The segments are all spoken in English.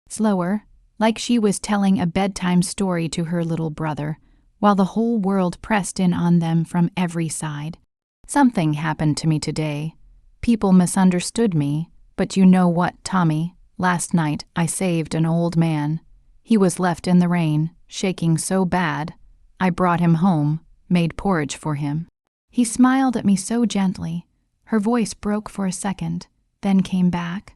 slower, like she was telling a bedtime story to her little brother, while the whole world pressed in on them from every side. Something happened to me today. People misunderstood me, but you know what, Tommy? Last night I saved an old man. He was left in the rain, shaking so bad. I brought him home, made porridge for him. He smiled at me so gently. Her voice broke for a second, then came back.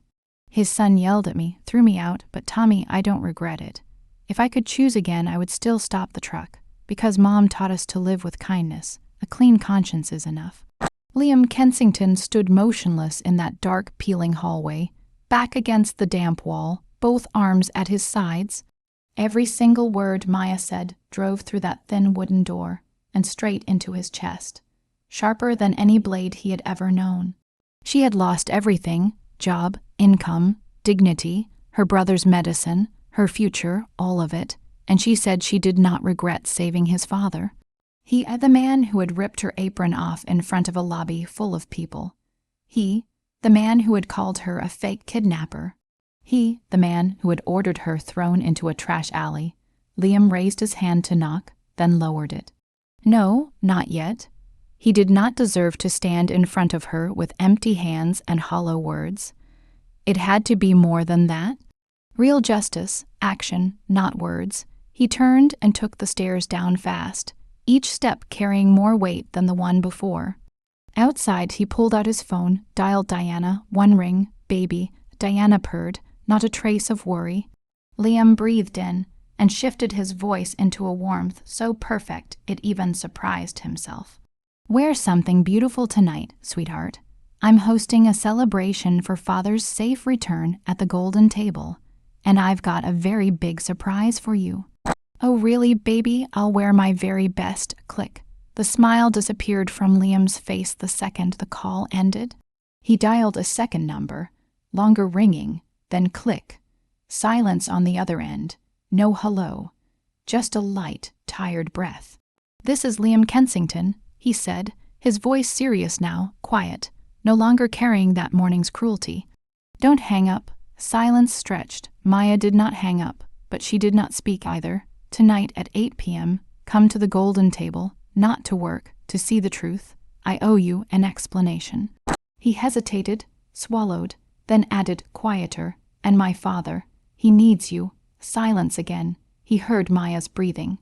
His son yelled at me, threw me out, but Tommy, I don't regret it. If I could choose again, I would still stop the truck, because Mom taught us to live with kindness. A clean conscience is enough. Liam Kensington stood motionless in that dark, peeling hallway, back against the damp wall, both arms at his sides. Every single word Maya said drove through that thin wooden door and straight into his chest, sharper than any blade he had ever known. She had lost everything: job, income, dignity, her brother's medicine, her future, all of it, and she said she did not regret saving his father. He, the man who had ripped her apron off in front of a lobby full of people. He, the man who had called her a fake kidnapper. He, the man who had ordered her thrown into a trash alley. Liam raised his hand to knock, then lowered it. No, not yet. He did not deserve to stand in front of her with empty hands and hollow words. It had to be more than that. Real justice, action, not words. He turned and took the stairs down fast, each step carrying more weight than the one before. Outside, he pulled out his phone, dialed Diana, one ring, baby. Diana purred, not a trace of worry. Liam breathed in and shifted his voice into a warmth so perfect it even surprised himself. Wear something beautiful tonight, sweetheart. I'm hosting a celebration for Father's safe return at the Golden Table, and I've got a very big surprise for you. Oh really, baby? I'll wear my very best. Click. The smile disappeared from Liam's face the second the call ended. He dialed a second number, longer ringing, then click. Silence on the other end. No hello. Just a light, tired breath. This is Liam Kensington, he said, his voice serious now, quiet, no longer carrying that morning's cruelty. Don't hang up. Silence stretched. Maya did not hang up, but she did not speak either. Tonight at 8 p.m., come to the Golden Table, not to work, to see the truth. I owe you an explanation. He hesitated, swallowed, then added, quieter, and my father. He needs you. Silence again. He heard Maya's breathing.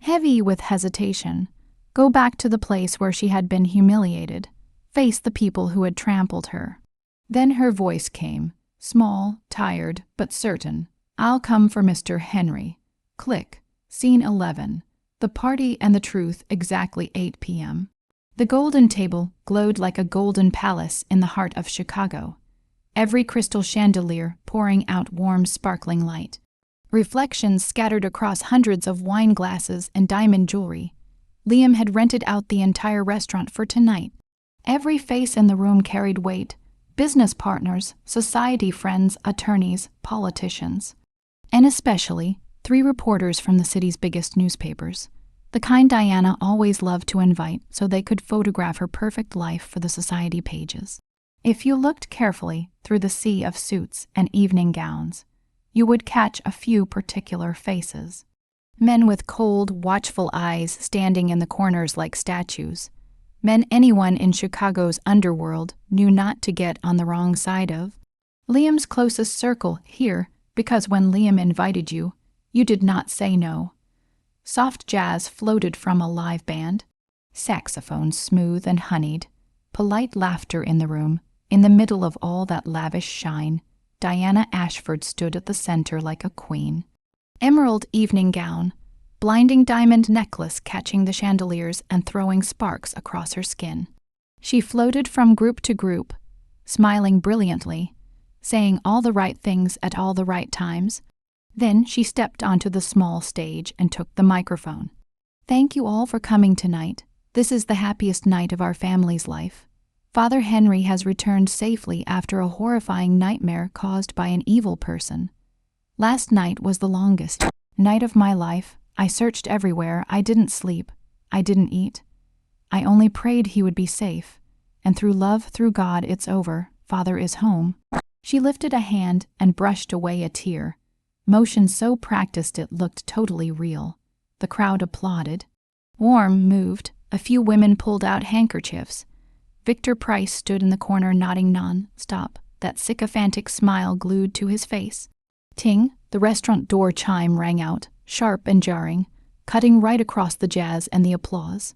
Heavy with hesitation. Go back to the place where she had been humiliated. Face the people who had trampled her. Then her voice came, small, tired, but certain. I'll come for Mr. Henry. Click. Scene 11. The party and the truth, exactly 8 p.m. The Golden Table glowed like a golden palace in the heart of Chicago. Every crystal chandelier pouring out warm, sparkling light. Reflections scattered across hundreds of wine glasses and diamond jewelry. Liam had rented out the entire restaurant for tonight. Every face in the room carried weight. Business partners, society friends, attorneys, politicians. And especially 3 reporters from the city's biggest newspapers. The kind Diana always loved to invite so they could photograph her perfect life for the society pages. If you looked carefully through the sea of suits and evening gowns, you would catch a few particular faces. Men with cold, watchful eyes standing in the corners like statues. Men anyone in Chicago's underworld knew not to get on the wrong side of. Liam's closest circle here, because when Liam invited you, you did not say no. Soft jazz floated from a live band. Saxophones smooth and honeyed. Polite laughter in the room. In the middle of all that lavish shine, Diana Ashford stood at the center like a queen. Emerald evening gown, blinding diamond necklace catching the chandeliers and throwing sparks across her skin. She floated from group to group, smiling brilliantly, saying all the right things at all the right times. Then she stepped onto the small stage and took the microphone. Thank you all for coming tonight. This is the happiest night of our family's life. Father Henry has returned safely after a horrifying nightmare caused by an evil person. Last night was the longest night of my life. I searched everywhere. I didn't sleep. I didn't eat. I only prayed he would be safe. And through love, through God, it's over. Father is home. She lifted a hand and brushed away a tear. motion so practiced it looked totally real. The crowd applauded. Warm moved. A few women pulled out handkerchiefs. Victor Price stood in the corner nodding non-stop, that sycophantic smile glued to his face. Ting, the restaurant door chime rang out, sharp and jarring, cutting right across the jazz and the applause.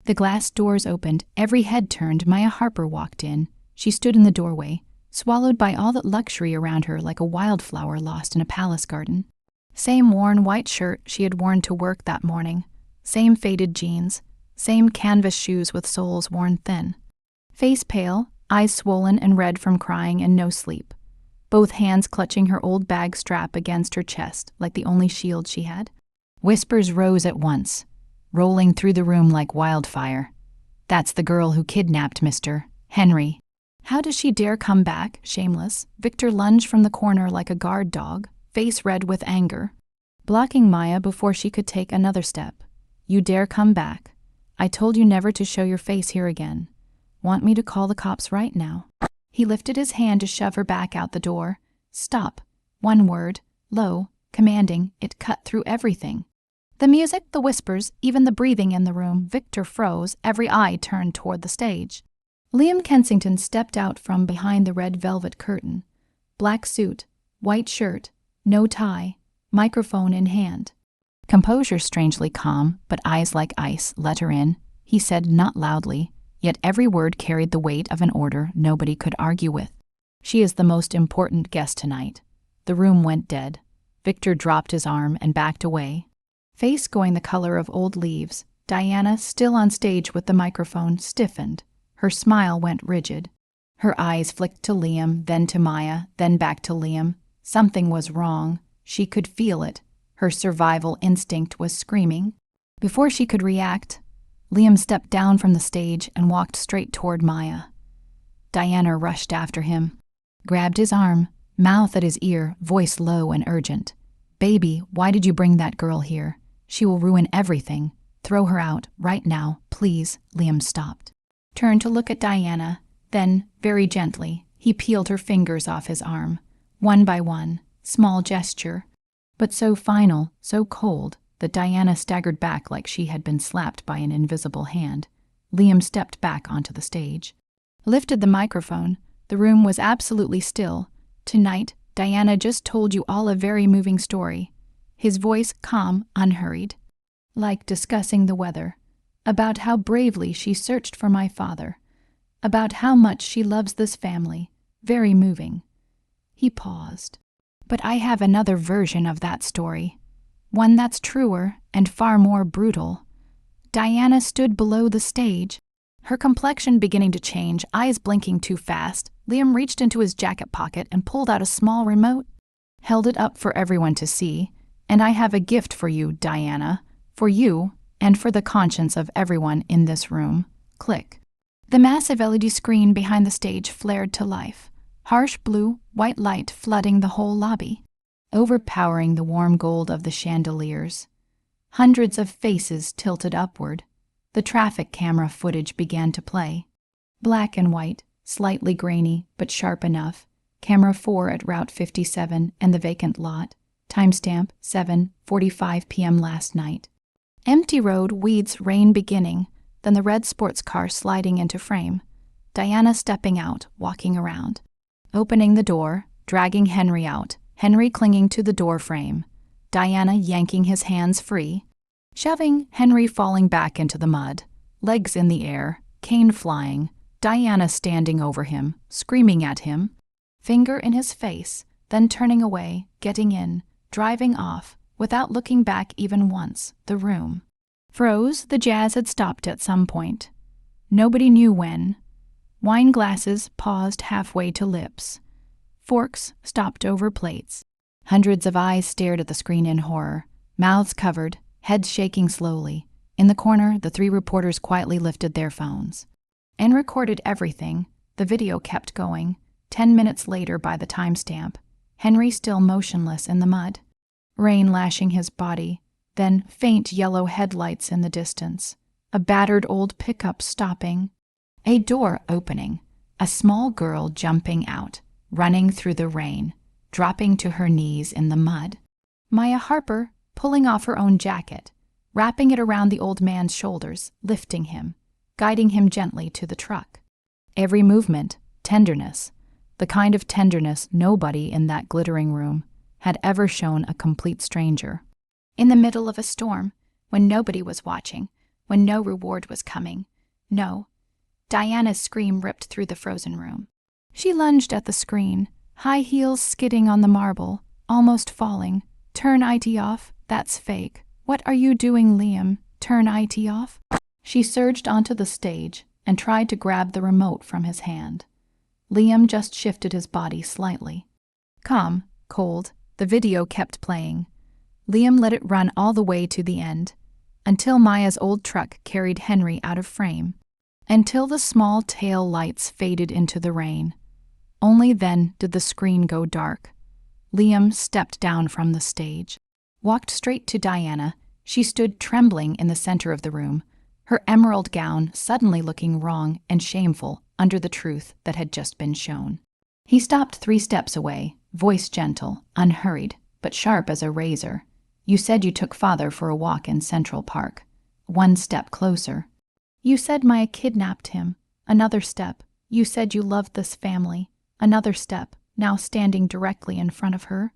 The glass doors opened, every head turned. Maya Harper walked in. She stood in the doorway, swallowed by all that luxury around her like a wildflower lost in a palace garden. Same worn white shirt she had worn to work that morning, same faded jeans, same canvas shoes with soles worn thin. Face pale, eyes swollen and red from crying and no sleep. Both hands clutching her old bag strap against her chest like the only shield she had. Whispers rose at once, rolling through the room like wildfire. "That's the girl who kidnapped Mr. Henry. How does she dare come back, shameless?" Victor lunged from the corner like a guard dog, face red with anger, blocking Maya before she could take another step. "You dare come back? I told you never to show your face here again. Want me to call the cops right now?" He lifted his hand to shove her back out the door. "Stop." One word, low, commanding, it cut through everything. The music, the whispers, even the breathing in the room. Victor froze, every eye turned toward the stage. Liam Kensington stepped out from behind the red velvet curtain. Black suit, white shirt, no tie, microphone in hand. Composure strangely calm, but eyes like ice. "Let her in," he said, not loudly, yet every word carried the weight of an order nobody could argue with. "She is the most important guest tonight." The room went dead. Victor dropped his arm and backed away. Face going the color of old leaves, Diana, still on stage with the microphone, stiffened. Her smile went rigid. Her eyes flicked to Liam, then to Maya, then back to Liam. Something was wrong. She could feel it. Her survival instinct was screaming. Before she could react, Liam stepped down from the stage and walked straight toward Maya. Diana rushed after him, grabbed his arm, mouth at his ear, voice low and urgent. "Baby, why did you bring that girl here? She will ruin everything. Throw her out, right now, please." Liam stopped. Turned to look at Diana, then, very gently, he peeled her fingers off his arm. One by one, small gesture, but so final, so cold, that Diana staggered back like she had been slapped by an invisible hand. Liam stepped back onto the stage. Lifted the microphone. The room was absolutely still. "Tonight, Diana just told you all a very moving story." His voice calm, unhurried, like discussing the weather, about how bravely she searched for my father, about how much she loves this family. Very moving. He paused. "But I have another version of that story. One that's truer and far more brutal." Diana stood below the stage, her complexion beginning to change, eyes blinking too fast. Liam reached into his jacket pocket and pulled out a small remote, held it up for everyone to see. "And I have a gift for you, Diana, for you and for the conscience of everyone in this room." Click. The massive LED screen behind the stage flared to life, harsh blue, white light flooding the whole lobby, overpowering the warm gold of the chandeliers. Hundreds of faces tilted upward. The traffic camera footage began to play. Black and white, slightly grainy, but sharp enough. Camera 4 at Route 57 and the vacant lot. Timestamp 7:45 p.m. last night. Empty road, weeds, rain beginning, then the red sports car sliding into frame. Diana stepping out, walking around. Opening the door, dragging Henry out, Henry clinging to the door frame. Diana yanking his hands free. Shoving Henry falling back into the mud. Legs in the air, cane flying. Diana standing over him, screaming at him. Finger in his face, then turning away, getting in, driving off, without looking back even once. The room froze. The jazz had stopped at some point. Nobody knew when. Wine glasses paused halfway to lips. Forks stopped over plates. Hundreds of eyes stared at the screen in horror, mouths covered, heads shaking slowly. In the corner, the 3 reporters quietly lifted their phones and recorded everything. The video kept going. 10 minutes later by the timestamp, Henry still motionless in the mud. Rain lashing his body, then faint yellow headlights in the distance. A battered old pickup stopping. A door opening. A small girl jumping out, running through the rain, dropping to her knees in the mud. Maya Harper, pulling off her own jacket, wrapping it around the old man's shoulders, lifting him, guiding him gently to the truck. Every movement, tenderness, the kind of tenderness nobody in that glittering room had ever shown a complete stranger. In the middle of a storm, when nobody was watching, when no reward was coming, no. Diana's scream ripped through the frozen room. She lunged at the screen, high heels skidding on the marble, almost falling. Turn IT off, that's fake. What are you doing, Liam? Turn IT off? She surged onto the stage and tried to grab the remote from his hand. Liam just shifted his body slightly. Calm, cold, the video kept playing. Liam let it run all the way to the end, until Maya's old truck carried Henry out of frame, until the small tail lights faded into the rain. Only then did the screen go dark. Liam stepped down from the stage, walked straight to Diana. She stood trembling in the center of the room, her emerald gown suddenly looking wrong and shameful under the truth that had just been shown. He stopped 3 steps away, voice gentle, unhurried, but sharp as a razor. You said you took father for a walk in Central Park. 1 step closer. You said Maya kidnapped him. Another step. You said you loved this family. Another step, now standing directly in front of her.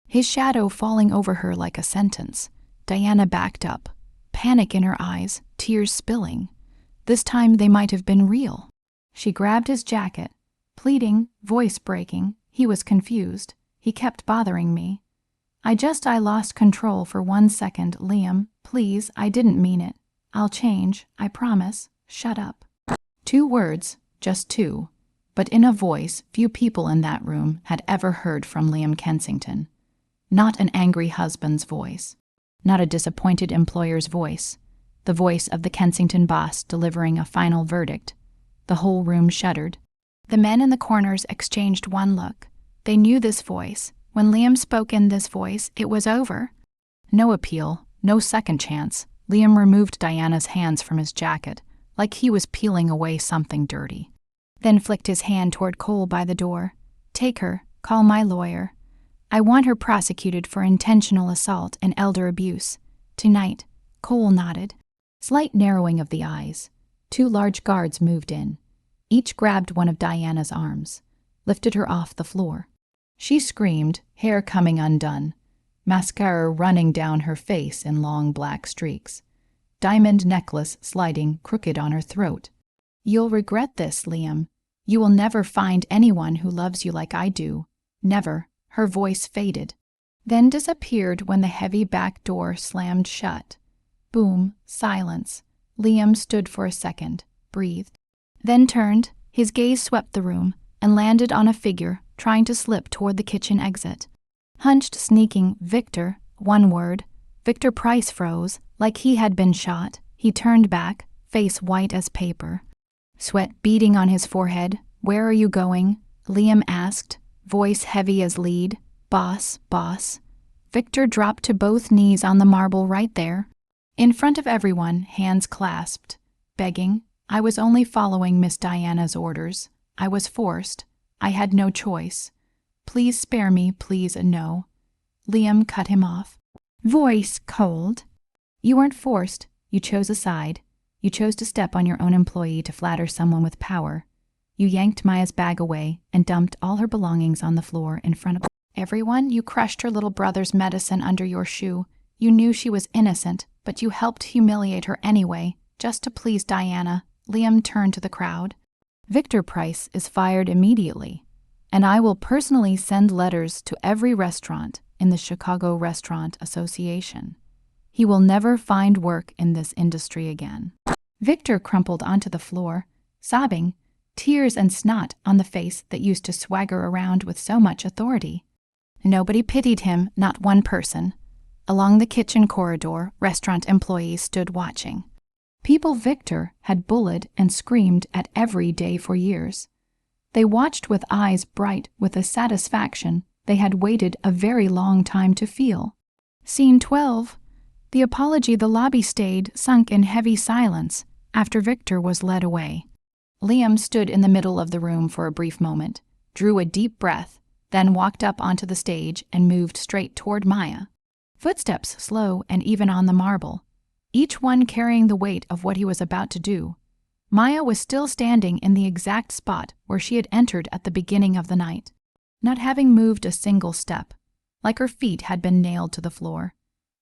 His shadow falling over her like a sentence. Diana backed up, panic in her eyes, tears spilling. This time they might have been real. She grabbed his jacket, pleading, voice breaking. He was confused. He kept bothering me. I lost control for 1 second, Liam. Please, I didn't mean it. I'll change, I promise. Shut up. 2 words, just 2. But in a voice few people in that room had ever heard from Liam Kensington. Not an angry husband's voice. Not a disappointed employer's voice. The voice of the Kensington boss delivering a final verdict. The whole room shuddered. The men in the corners exchanged one look. They knew this voice. When Liam spoke in this voice, it was over. No appeal, no second chance. Liam removed Diana's hands from his jacket, like he was peeling away something dirty. Then flicked his hand toward Cole by the door. Take her, call my lawyer. I want her prosecuted for intentional assault and elder abuse. Tonight. Cole nodded. Slight narrowing of the eyes. 2 large guards moved in. Each grabbed one of Diana's arms, lifted her off the floor. She screamed, hair coming undone, mascara running down her face in long black streaks, diamond necklace sliding crooked on her throat. You'll regret this, Liam. You will never find anyone who loves you like I do. Never. Her voice faded, then disappeared when the heavy back door slammed shut. Boom, silence. Liam stood for a second, breathed, then turned. His gaze swept the room and landed on a figure trying to slip toward the kitchen exit. Hunched, sneaking, Victor, 1 word. Victor Price froze, like he had been shot. He turned back, face white as paper. Sweat beading on his forehead. Where are you going? Liam asked, voice heavy as lead. Boss, boss. Victor dropped to both knees on the marble right there. In front of everyone, hands clasped, begging. I was only following Miss Diana's orders. I was forced. I had no choice. Please spare me, please, no. Liam cut him off. Voice cold. You weren't forced. You chose a side. You chose to step on your own employee to flatter someone with power. You yanked Maya's bag away and dumped all her belongings on the floor in front of everyone. You crushed her little brother's medicine under your shoe. You knew she was innocent, but you helped humiliate her anyway, just to please Diana. Liam turned to the crowd. Victor Price is fired immediately, and I will personally send letters to every restaurant in the Chicago Restaurant Association. He will never find work in this industry again. Victor crumpled onto the floor, sobbing, tears and snot on the face that used to swagger around with so much authority. Nobody pitied him, not one person. Along the kitchen corridor, restaurant employees stood watching. People Victor had bullied and screamed at every day for years. They watched with eyes bright with a satisfaction they had waited a very long time to feel. Scene 12. The apology the lobby stayed sunk in heavy silence after Victor was led away. Liam stood in the middle of the room for a brief moment, drew a deep breath, then walked up onto the stage and moved straight toward Maya. Footsteps slow and even on the marble, each one carrying the weight of what he was about to do. Maya was still standing in the exact spot where she had entered at the beginning of the night, not having moved a single step, like her feet had been nailed to the floor.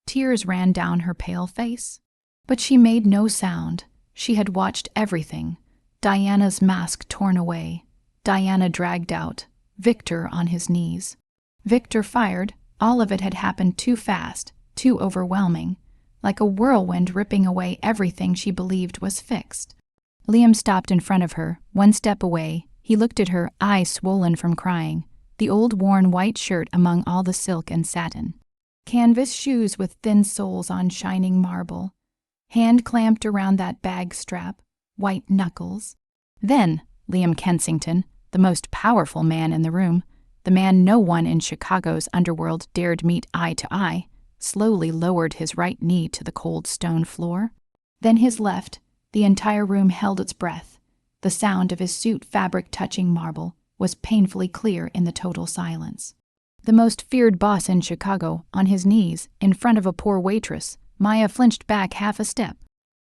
Tears ran down her pale face. But she made no sound. She had watched everything. Diana's mask torn away, Diana dragged out, Victor on his knees. Victor fired. All of it had happened too fast, too overwhelming, like a whirlwind ripping away everything she believed was fixed. Liam stopped in front of her, one step away. He looked at her, eyes swollen from crying, the old worn white shirt among all the silk and satin. Canvas shoes with thin soles on shining marble. Hand clamped around that bag strap, white knuckles. Then, Liam Kensington, the most powerful man in the room, the man no one in Chicago's underworld dared meet eye to eye, slowly lowered his right knee to the cold stone floor. Then his left. The entire room held its breath. The sound of his suit fabric touching marble was painfully clear in the total silence. The most feared boss in Chicago, on his knees, in front of a poor waitress. Maya flinched back half a step.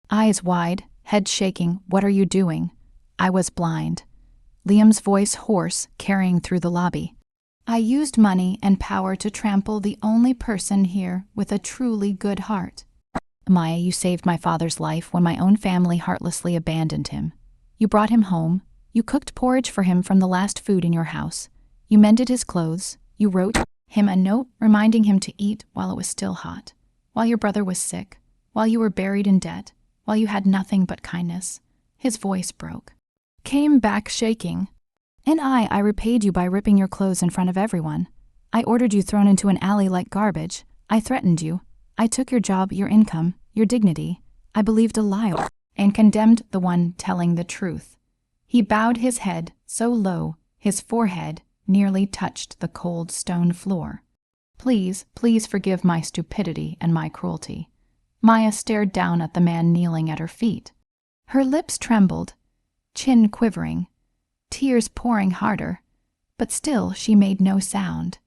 Eyes wide, head shaking. What are you doing? I was blind. Liam's voice hoarse, carrying through the lobby. I used money and power to trample the only person here with a truly good heart. Maya, you saved my father's life when my own family heartlessly abandoned him. You brought him home. You cooked porridge for him from the last food in your house. You mended his clothes. You wrote him a note reminding him to eat while it was still hot, while your brother was sick, while you were buried in debt, while you had nothing but kindness. His voice broke. Came back shaking. And I repaid you by ripping your clothes in front of everyone. I ordered you thrown into an alley like garbage. I threatened you. I took your job, your income, your dignity. I believed a lie and condemned the one telling the truth. He bowed his head so low, his forehead nearly touched the cold stone floor. Please, please forgive my stupidity and my cruelty. Maya stared down at the man kneeling at her feet. Her lips trembled, chin quivering, tears pouring harder, but still she made no sound.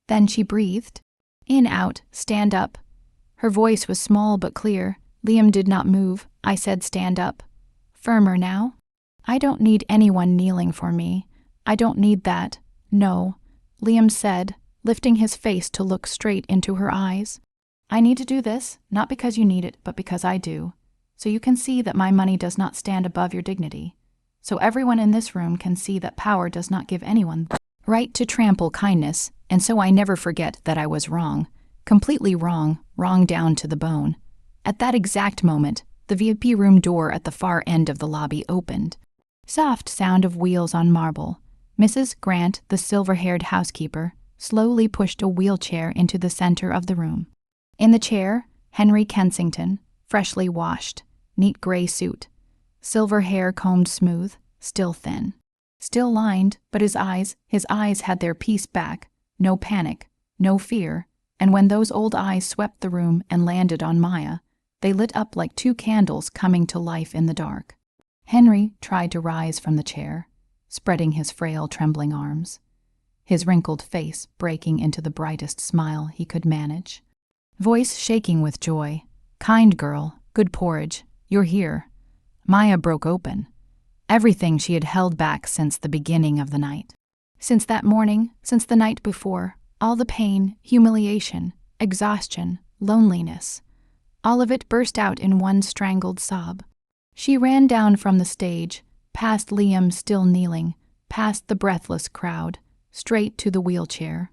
Then she breathed. In, out, stand up. Her voice was small but clear. Liam did not move. I said stand up. Firmer now. I don't need anyone kneeling for me. I don't need that. No, Liam said, lifting his face to look straight into her eyes. I need to do this, not because you need it, but because I do. So you can see that my money does not stand above your dignity. So everyone in this room can see that power does not give anyone the right to trample kindness, and so I never forget that I was wrong. Completely wrong, wrong down to the bone. At that exact moment, the VIP room door at the far end of the lobby opened. Soft sound of wheels on marble. Mrs. Grant, the silver-haired housekeeper, slowly pushed a wheelchair into the center of the room. In the chair, Henry Kensington, freshly washed, neat gray suit, silver hair combed smooth, still thin. Still lined, but his eyes had their piece back, no panic, no fear, and when those old eyes swept the room and landed on Maya, they lit up like two candles coming to life in the dark. Henry tried to rise from the chair, spreading his frail, trembling arms, his wrinkled face breaking into the brightest smile he could manage. Voice shaking with joy. Kind girl, good porridge, you're here. Maya broke open. Everything she had held back since the beginning of the night. Since that morning, since the night before, all the pain, humiliation, exhaustion, loneliness, all of it burst out in one strangled sob. She ran down from the stage, past Liam still kneeling, past the breathless crowd, straight to the wheelchair,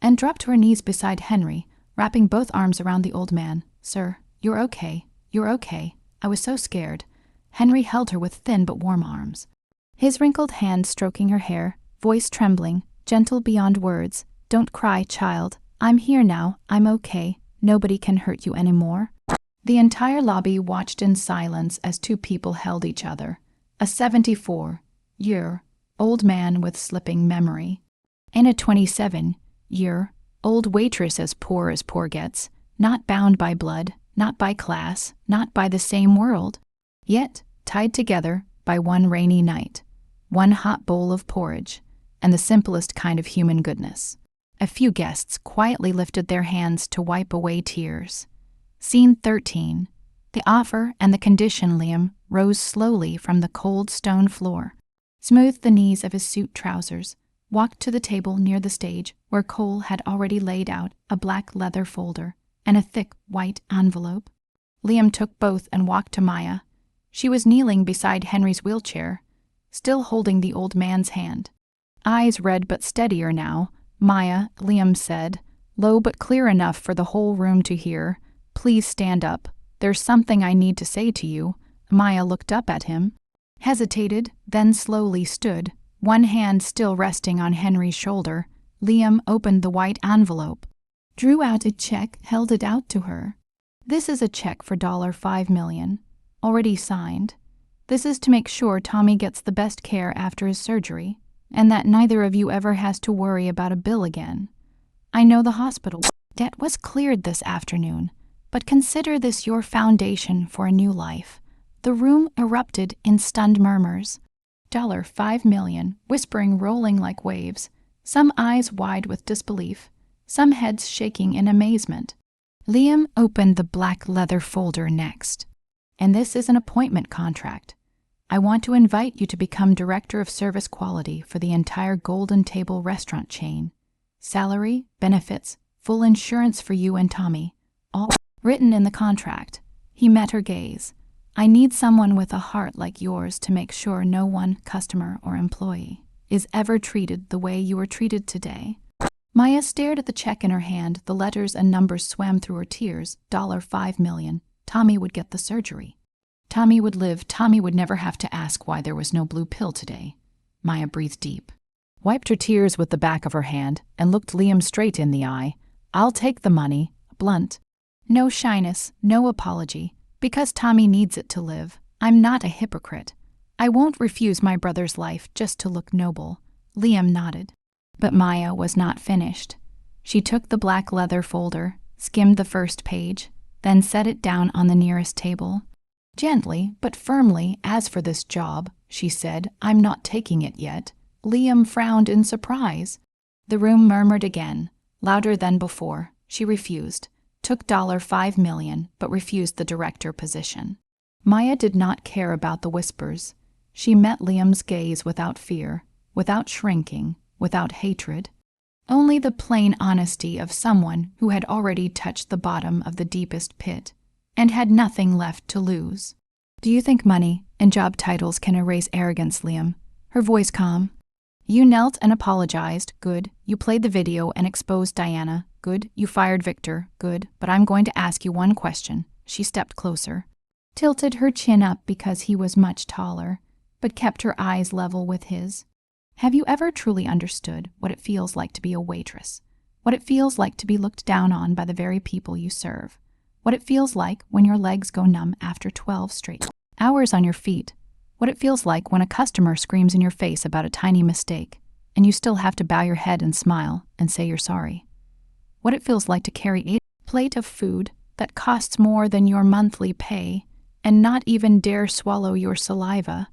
and dropped to her knees beside Henry, wrapping both arms around the old man. Sir, you're okay, you're okay. I was so scared. Henry held her with thin but warm arms. His wrinkled hand stroking her hair, voice trembling, gentle beyond words. Don't cry, child. I'm here now. I'm okay. Nobody can hurt you anymore. The entire lobby watched in silence as two people held each other. A 74-year-old man with slipping memory, and a 27-year-old waitress as poor gets, not bound by blood, not by class, not by the same world, yet tied together by one rainy night, one hot bowl of porridge, and the simplest kind of human goodness. A few guests quietly lifted their hands to wipe away tears. Scene 13. The offer and the condition. Liam rose slowly from the cold stone floor, smoothed the knees of his suit trousers, walked to the table near the stage where Cole had already laid out a black leather folder and a thick white envelope. Liam took both and walked to Maya. She was kneeling beside Henry's wheelchair, still holding the old man's hand. Eyes red but steadier now. "Maya," Liam said, low but clear enough for the whole room to hear, "please stand up. There's something I need to say to you." Maya looked up at him, hesitated, then slowly stood, one hand still resting on Henry's shoulder. Liam opened the white envelope, drew out a check, held it out to her. "This is a check for $5 million, already signed. This is to make sure Tommy gets the best care after his surgery, and that neither of you ever has to worry about a bill again. I know the hospital debt was cleared this afternoon, but consider this your foundation for a new life." The room erupted in stunned murmurs. $5 million, whispering rolling like waves, some eyes wide with disbelief, some heads shaking in amazement. Liam opened the black leather folder next. "And this is an appointment contract. I want to invite you to become Director of Service Quality for the entire Golden Table restaurant chain. Salary, benefits, full insurance for you and Tommy, all written in the contract." He met her gaze. "I need someone with a heart like yours to make sure no one, customer or employee, is ever treated the way you were treated today." Maya stared at the check in her hand. The letters and numbers swam through her tears. $5 million. Tommy would get the surgery. Tommy would live. Tommy would never have to ask why there was no blue pill today. Maya breathed deep, wiped her tears with the back of her hand, and looked Liam straight in the eye. "I'll take the money." Blunt. No shyness, no apology. "Because Tommy needs it to live. I'm not a hypocrite. I won't refuse my brother's life just to look noble." Liam nodded. But Maya was not finished. She took the black leather folder, skimmed the first page, then set it down on the nearest table. Gently but firmly, "As for this job," she said, "I'm not taking it yet." Liam frowned in surprise. The room murmured again, louder than before. She refused. Took $5 million, but refused the director position. Maya did not care about the whispers. She met Liam's gaze without fear, without shrinking, without hatred. Only the plain honesty of someone who had already touched the bottom of the deepest pit and had nothing left to lose. "Do you think money and job titles can erase arrogance, Liam?" Her voice calm. "You knelt and apologized. Good. You played the video and exposed Diana. Good. You fired Victor. Good. But I'm going to ask you one question." She stepped closer, tilted her chin up because he was much taller, but kept her eyes level with his. "Have you ever truly understood what it feels like to be a waitress? What it feels like to be looked down on by the very people you serve? What it feels like when your legs go numb after 12 straight hours on your feet? What it feels like when a customer screams in your face about a tiny mistake, and you still have to bow your head and smile and say you're sorry? What it feels like to carry a plate of food that costs more than your monthly pay and not even dare swallow your saliva?"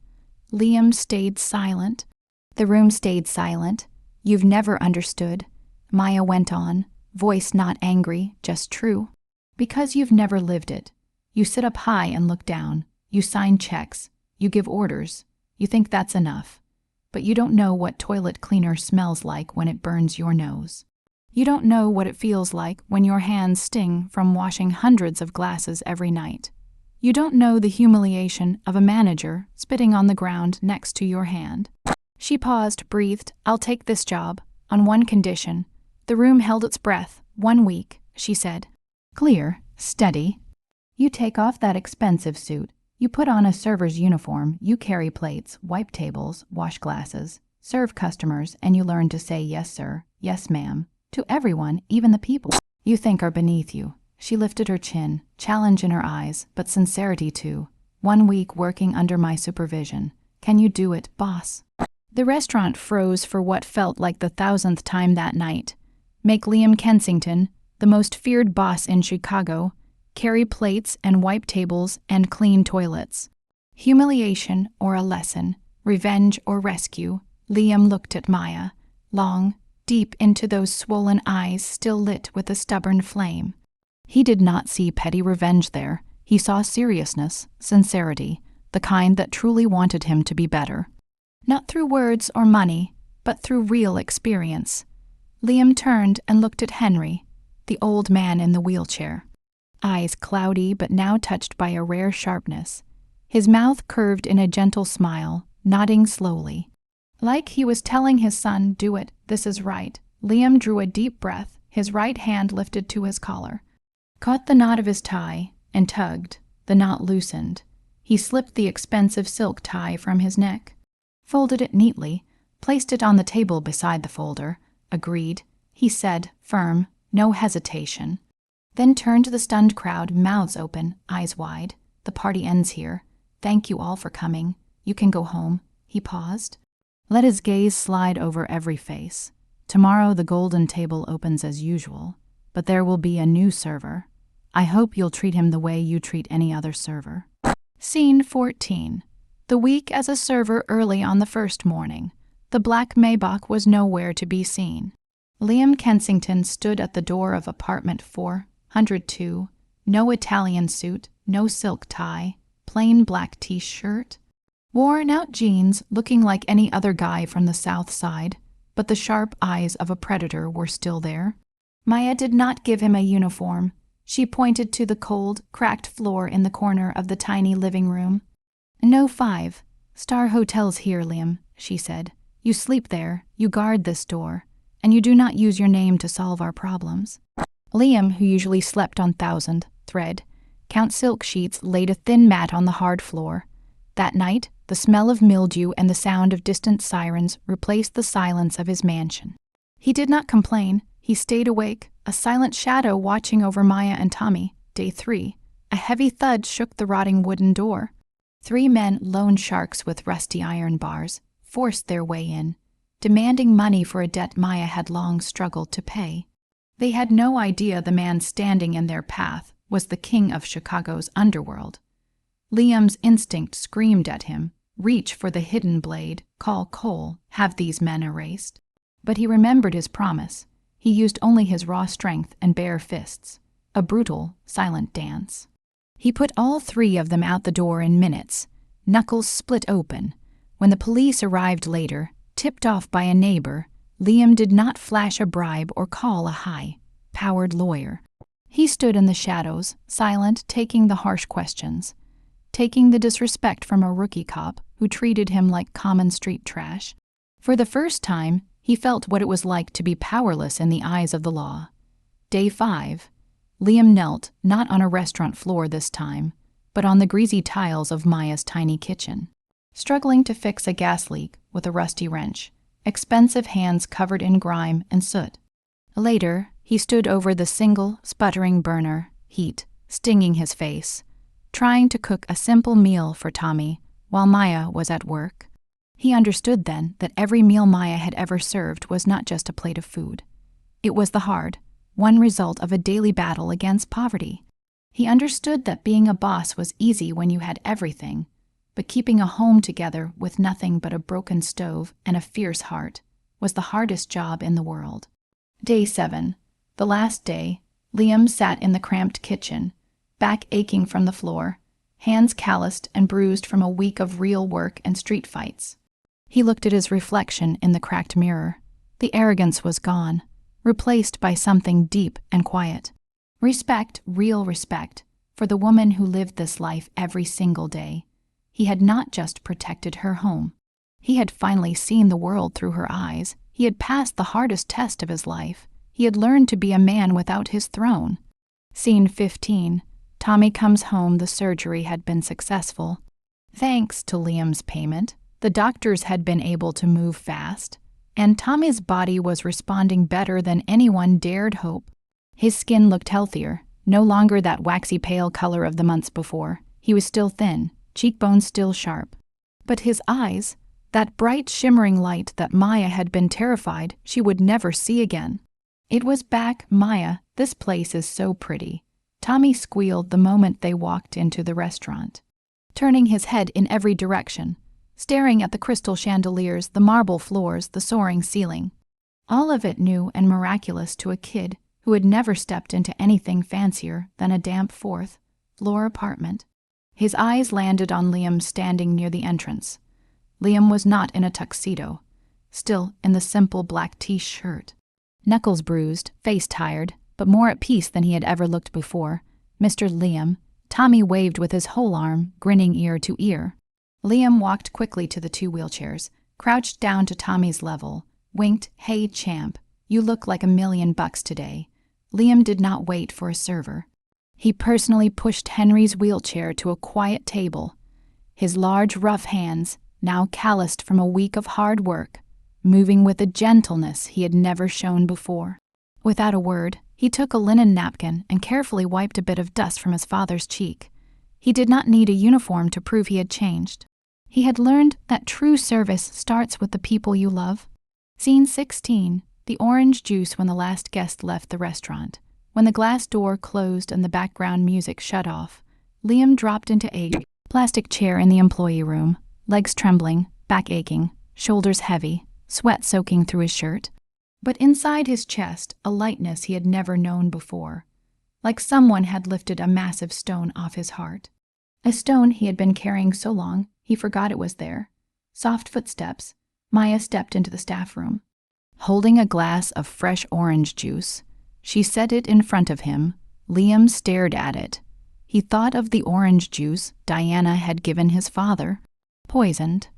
Liam stayed silent. The room stayed silent. "You've never understood," Maya went on, voice not angry, just true. "Because you've never lived it. You sit up high and look down. You sign checks. You give orders. You think that's enough. But you don't know what toilet cleaner smells like when it burns your nose. You don't know what it feels like when your hands sting from washing hundreds of glasses every night. You don't know the humiliation of a manager spitting on the ground next to your hand." She paused, breathed. "I'll take this job, on one condition." The room held its breath. 1 week, she said. Clear, steady. "You take off that expensive suit. You put on a server's uniform. You carry plates, wipe tables, wash glasses, serve customers, and you learn to say yes, sir, yes, ma'am, to everyone, even the people you think are beneath you." She lifted her chin, challenge in her eyes, but sincerity too. 1 week working under my supervision. Can you do it, boss?" The restaurant froze for what felt like the 1,000th time that night. Make Liam Kensington, the most feared boss in Chicago, carry plates and wipe tables and clean toilets. Humiliation or a lesson, revenge or rescue. Liam looked at Maya, long, deep into those swollen eyes still lit with a stubborn flame. He did not see petty revenge there. He saw seriousness, sincerity, the kind that truly wanted him to be better. Not through words or money, but through real experience. Liam turned and looked at Henry, the old man in the wheelchair. Eyes cloudy but now touched by a rare sharpness. His mouth curved in a gentle smile, nodding slowly. Like he was telling his son, "Do it, this is right." Liam drew a deep breath, his right hand lifted to his collar. Caught the knot of his tie, and tugged. The knot loosened. He slipped the expensive silk tie from his neck. Folded it neatly, placed it on the table beside the folder. Agreed, he said, firm, no hesitation. Then turned to the stunned crowd, mouths open, eyes wide. "The party ends here. Thank you all for coming. You can go home." He paused. Let his gaze slide over every face. "Tomorrow the golden table opens as usual, but there will be a new server. I hope you'll treat him the way you treat any other server." Scene 14. The week as a server early on the first morning. The black Maybach was nowhere to be seen. Liam Kensington stood at the door of apartment 402. No Italian suit, no silk tie, plain black t-shirt. Worn-out jeans, looking like any other guy from the South Side, but the sharp eyes of a predator were still there. Maya did not give him a uniform. She pointed to the cold, cracked floor in the corner of the tiny living room. "No 5-star hotels here, Liam," she said. "You sleep there, you guard this door, and you do not use your name to solve our problems." Liam, who usually slept on thread count silk sheets, laid a thin mat on the hard floor. That night, the smell of mildew and the sound of distant sirens replaced the silence of his mansion. He did not complain. He stayed awake, a silent shadow watching over Maya and Tommy. Day 3. A heavy thud shook the rotting wooden door. 3 men, loan sharks with rusty iron bars, forced their way in, demanding money for a debt Maya had long struggled to pay. They had no idea the man standing in their path was the king of Chicago's underworld. Liam's instinct screamed at him, reach for the hidden blade, call Cole, have these men erased. But he remembered his promise. He used only his raw strength and bare fists. A brutal, silent dance. He put all 3 of them out the door in minutes, knuckles split open. When the police arrived later, tipped off by a neighbor, Liam did not flash a bribe or call a high-powered lawyer. He stood in the shadows, silent, taking the harsh questions, taking the disrespect from a rookie cop who treated him like common street trash. For the first time, he felt what it was like to be powerless in the eyes of the law. Day 5. Liam knelt, not on a restaurant floor this time, but on the greasy tiles of Maya's tiny kitchen, struggling to fix a gas leak with a rusty wrench, expensive hands covered in grime and soot. Later, he stood over the single, sputtering burner, heat stinging his face, trying to cook a simple meal for Tommy while Maya was at work. He understood then that every meal Maya had ever served was not just a plate of food. It was the hard, one result of a daily battle against poverty. He understood that being a boss was easy when you had everything, but keeping a home together with nothing but a broken stove and a fierce heart was the hardest job in the world. Day 7. The last day, Liam sat in the cramped kitchen, back aching from the floor, hands calloused and bruised from a week of real work and street fights. He looked at his reflection in the cracked mirror. The arrogance was gone, replaced by something deep and quiet. Respect, real respect, for the woman who lived this life every single day. He had not just protected her home. He had finally seen the world through her eyes. He had passed the hardest test of his life. He had learned to be a man without his throne. Scene 15. Tommy comes home. The surgery had been successful. Thanks to Liam's payment, the doctors had been able to move fast, and Tommy's body was responding better than anyone dared hope. His skin looked healthier, no longer that waxy pale color of the months before. He was still thin, cheekbones still sharp. But his eyes, that bright shimmering light that Maya had been terrified she would never see again. It was back. "Maya, this place is so pretty," Tommy squealed the moment they walked into the restaurant, turning his head in every direction, staring at the crystal chandeliers, the marble floors, the soaring ceiling. All of it new and miraculous to a kid who had never stepped into anything fancier than a damp fourth-floor apartment. His eyes landed on Liam standing near the entrance. Liam was not in a tuxedo, still in the simple black t-shirt. Knuckles bruised, face tired, but more at peace than he had ever looked before. "Mr. Liam," Tommy waved with his whole arm, grinning ear to ear. Liam walked quickly to the two wheelchairs, crouched down to Tommy's level, winked, "Hey, champ, you look like $1,000,000 today." Liam did not wait for a server. He personally pushed Henry's wheelchair to a quiet table. His large, rough hands, now calloused from a week of hard work, moving with a gentleness he had never shown before. Without a word, he took a linen napkin and carefully wiped a bit of dust from his father's cheek. He did not need a uniform to prove he had changed. He had learned that true service starts with the people you love. Scene 16. The orange juice when the last guest left the restaurant. When the glass door closed and the background music shut off, Liam dropped into a plastic chair in the employee room, legs trembling, back aching, shoulders heavy, sweat soaking through his shirt. But inside his chest, a lightness he had never known before, like someone had lifted a massive stone off his heart. A stone he had been carrying so long, he forgot it was there. Soft footsteps. Maya stepped into the staff room. Holding a glass of fresh orange juice, she set it in front of him. Liam stared at it. He thought of the orange juice Diana had given his father. Poisoned.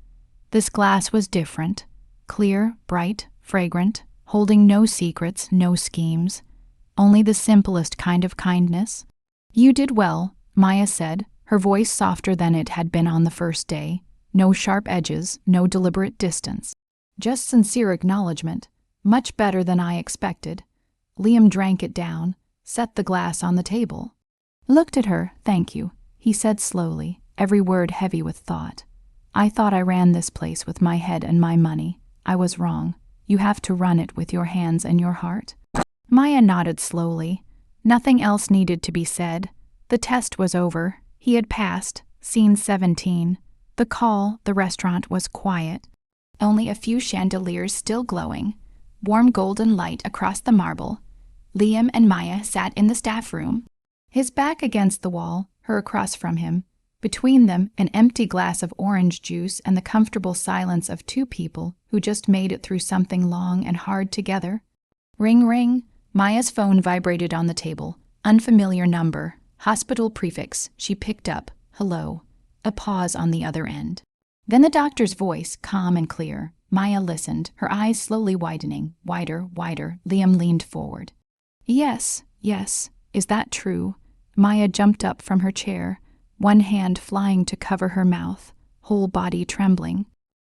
This glass was different. Clear, bright, fragrant, holding no secrets, no schemes. Only the simplest kind of kindness. "You did well," Maya said, her voice softer than it had been on the first day. No sharp edges, no deliberate distance. Just sincere acknowledgement. "Much better than I expected." Liam drank it down, set the glass on the table. Looked at her. "Thank you," he said slowly, every word heavy with thought. "I thought I ran this place with my head and my money. I was wrong. You have to run it with your hands and your heart." Maya nodded slowly. Nothing else needed to be said. The test was over. He had passed. Scene 17. The restaurant was quiet. Only a few chandeliers still glowing. Warm golden light across the marble. Liam and Maya sat in the staff room. His back against the wall, her across from him. Between them, an empty glass of orange juice and the comfortable silence of two people who just made it through something long and hard together. Ring, ring. Maya's phone vibrated on the table. Unfamiliar number. Hospital prefix. She picked up. "Hello." A pause on the other end. Then the doctor's voice, calm and clear. Maya listened, her eyes slowly widening. Wider, wider. Liam leaned forward. "Yes, yes. Is that true?" Maya jumped up from her chair, one hand flying to cover her mouth, whole body trembling.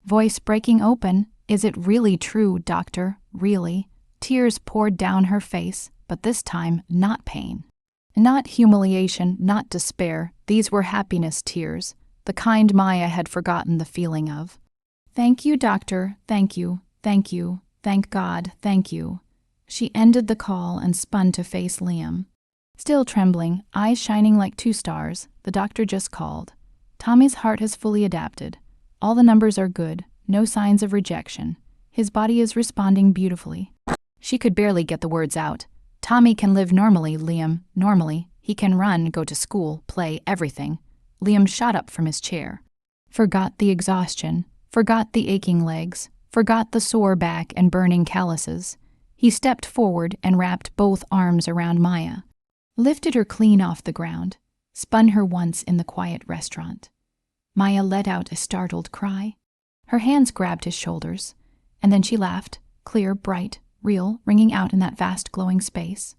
Voice breaking open. "Is it really true, doctor? Really?" Tears poured down her face, but this time not pain. Not humiliation, not despair. These were happiness tears, the kind Maya had forgotten the feeling of. "Thank you, doctor. Thank you. Thank you. Thank God. Thank you." She ended the call and spun to face Liam. Still trembling, eyes shining like two stars, the doctor just called. "Tommy's heart has fully adapted. All the numbers are good, no signs of rejection. His body is responding beautifully." She could barely get the words out. "Tommy can live normally, Liam, normally. He can run, go to school, play, everything." Liam shot up from his chair. Forgot the exhaustion, forgot the aching legs, forgot the sore back and burning calluses. He stepped forward and wrapped both arms around Maya. Lifted her clean off the ground, spun her once in the quiet restaurant. Maya let out a startled cry. Her hands grabbed his shoulders, and then she laughed, clear, bright, real, ringing out in that vast glowing space.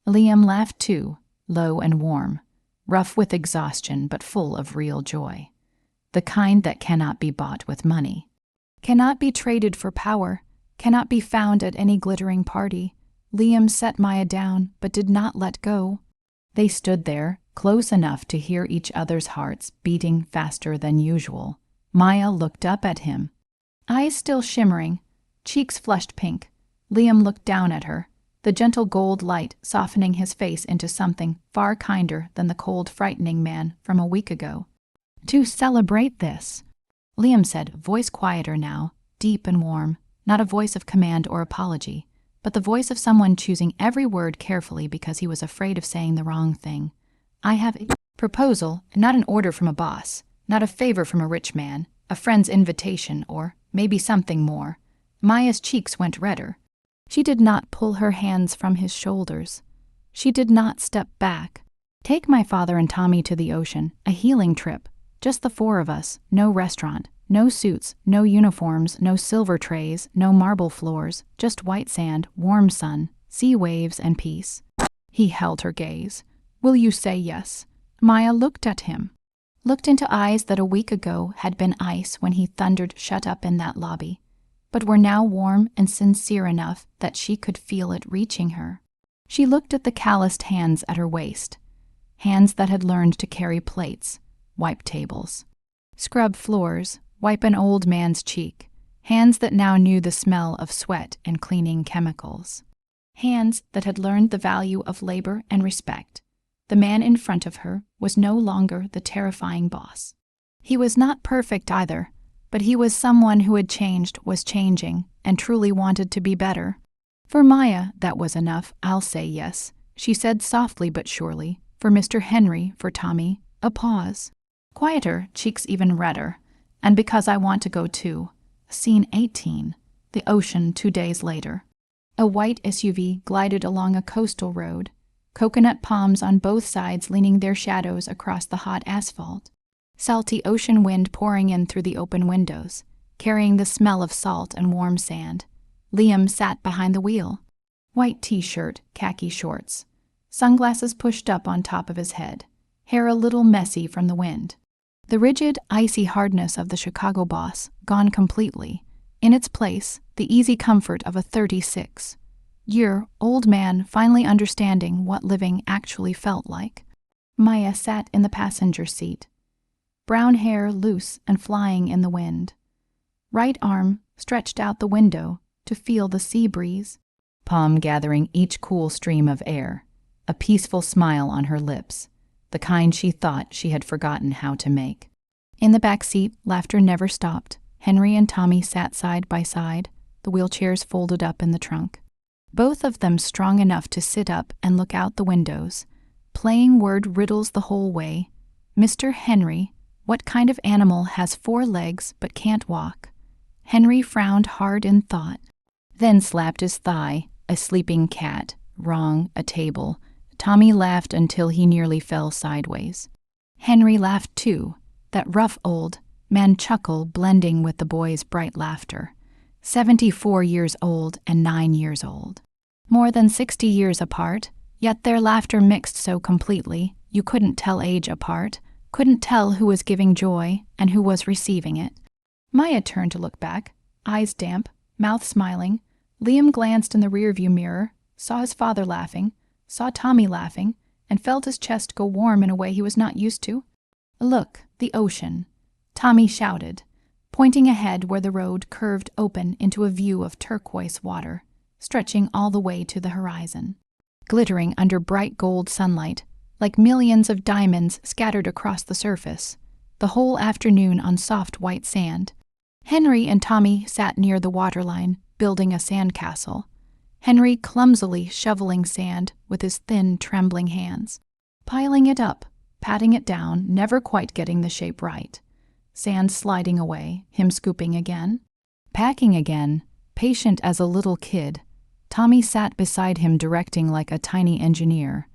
Liam laughed too, low and warm, rough with exhaustion but full of real joy. The kind that cannot be bought with money. Cannot be traded for power, cannot be found at any glittering party. Liam set Maya down but did not let go. They stood there, close enough to hear each other's hearts beating faster than usual. Maya looked up at him, eyes still shimmering, cheeks flushed pink. Liam looked down at her, the gentle gold light softening his face into something far kinder than the cold, frightening man from a week ago. "To celebrate this," Liam said, voice quieter now, deep and warm, not a voice of command or apology, but the voice of someone choosing every word carefully because he was afraid of saying the wrong thing. I have a proposal, not an order from a boss, not a favor from a rich man, a friend's invitation, or maybe something more. Maya's cheeks went redder. She did not pull her hands from his shoulders. She did not step back. Take my father and Tommy to the ocean, a healing trip. Just the four of us, no restaurant, no suits, no uniforms, no silver trays, no marble floors, just white sand, warm sun, sea waves, and peace. He held her gaze. Will you say yes? Maya looked at him. Looked into eyes that a week ago had been ice when he thundered shut up in that lobby, but were now warm and sincere enough that she could feel it reaching her. She looked at the calloused hands at her waist, hands that had learned to carry plates, wipe tables, scrub floors, wipe an old man's cheek, hands that now knew the smell of sweat and cleaning chemicals, hands that had learned the value of labor and respect. The man in front of her was no longer the terrifying boss. He was not perfect either, but he was someone who had changed, was changing, and truly wanted to be better. For Maya, that was enough. I'll say yes, she said softly but surely. For Mr. Henry, for Tommy, a pause. Quieter, cheeks even redder. And because I want to go too. Scene 18. The ocean 2 days later. A white SUV glided along a coastal road, coconut palms on both sides leaning their shadows across the hot asphalt. Salty ocean wind pouring in through the open windows, carrying the smell of salt and warm sand. Liam sat behind the wheel. White t-shirt, khaki shorts. Sunglasses pushed up on top of his head, hair a little messy from the wind. The rigid, icy hardness of the Chicago boss gone completely. In its place, the easy comfort of a 36-year-old man finally understanding what living actually felt like. Maya sat in the passenger seat, brown hair loose and flying in the wind. Right arm stretched out the window to feel the sea breeze, palm gathering each cool stream of air, a peaceful smile on her lips, the kind she thought she had forgotten how to make. In the back seat, laughter never stopped. Henry and Tommy sat side by side, the wheelchairs folded up in the trunk. Both of them strong enough to sit up and look out the windows, playing word riddles the whole way. Mr. Henry, what kind of animal has 4 legs but can't walk? Henry frowned hard in thought, then slapped his thigh. A sleeping cat. Wrong, a table. Tommy laughed until he nearly fell sideways. Henry laughed too, that rough old man chuckle blending with the boy's bright laughter. 74 years old and 9 years old. More than 60 years apart, yet their laughter mixed so completely, you couldn't tell age apart, couldn't tell who was giving joy and who was receiving it. Maya turned to look back, eyes damp, mouth smiling. Liam glanced in the rearview mirror, saw his father laughing, saw Tommy laughing, and felt his chest go warm in a way he was not used to. Look, the ocean, Tommy shouted, pointing ahead where the road curved open into a view of turquoise water, stretching all the way to the horizon, glittering under bright gold sunlight, like millions of diamonds scattered across the surface, the whole afternoon on soft white sand. Henry and Tommy sat near the waterline, building a sandcastle. Henry clumsily shoveling sand with his thin, trembling hands, piling it up, patting it down, never quite getting the shape right. Sand sliding away, him scooping again, packing again, patient as a little kid. Tommy sat beside him directing like a tiny engineer.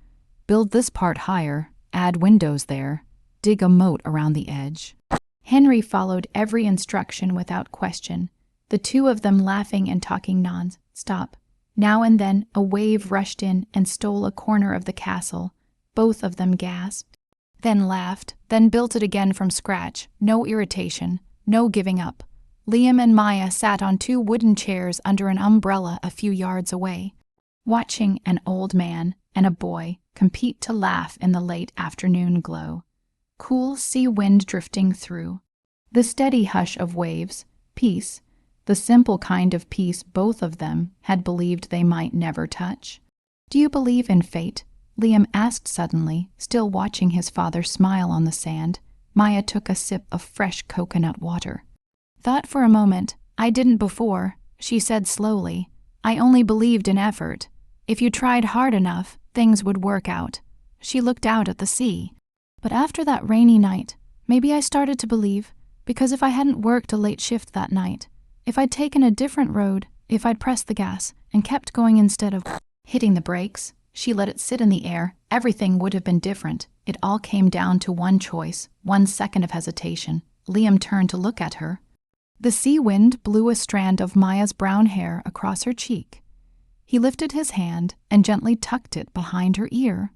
Build this part higher, add windows there, dig a moat around the edge. Henry followed every instruction without question, the two of them laughing and talking non-stop. Now and then a wave rushed in and stole a corner of the castle. Both of them gasped, then laughed, then built it again from scratch. No irritation, no giving up. Liam and Maya sat on 2 wooden chairs under an umbrella a few yards away, watching an old man and a boy compete to laugh in the late afternoon glow. Cool sea wind drifting through. The steady hush of waves, peace, the simple kind of peace both of them had believed they might never touch. Do you believe in fate? Liam asked suddenly, still watching his father smile on the sand. Maya took a sip of fresh coconut water. Thought for a moment, I didn't before, she said slowly. I only believed in effort. If you tried hard enough, things would work out. She looked out at the sea. But after that rainy night, maybe I started to believe, because if I hadn't worked a late shift that night, if I'd taken a different road, if I'd pressed the gas and kept going instead of hitting the brakes, she let it sit in the air, everything would have been different. It all came down to one choice, 1 second of hesitation. Liam turned to look at her. The sea wind blew a strand of Maya's brown hair across her cheek. He lifted his hand and gently tucked it behind her ear.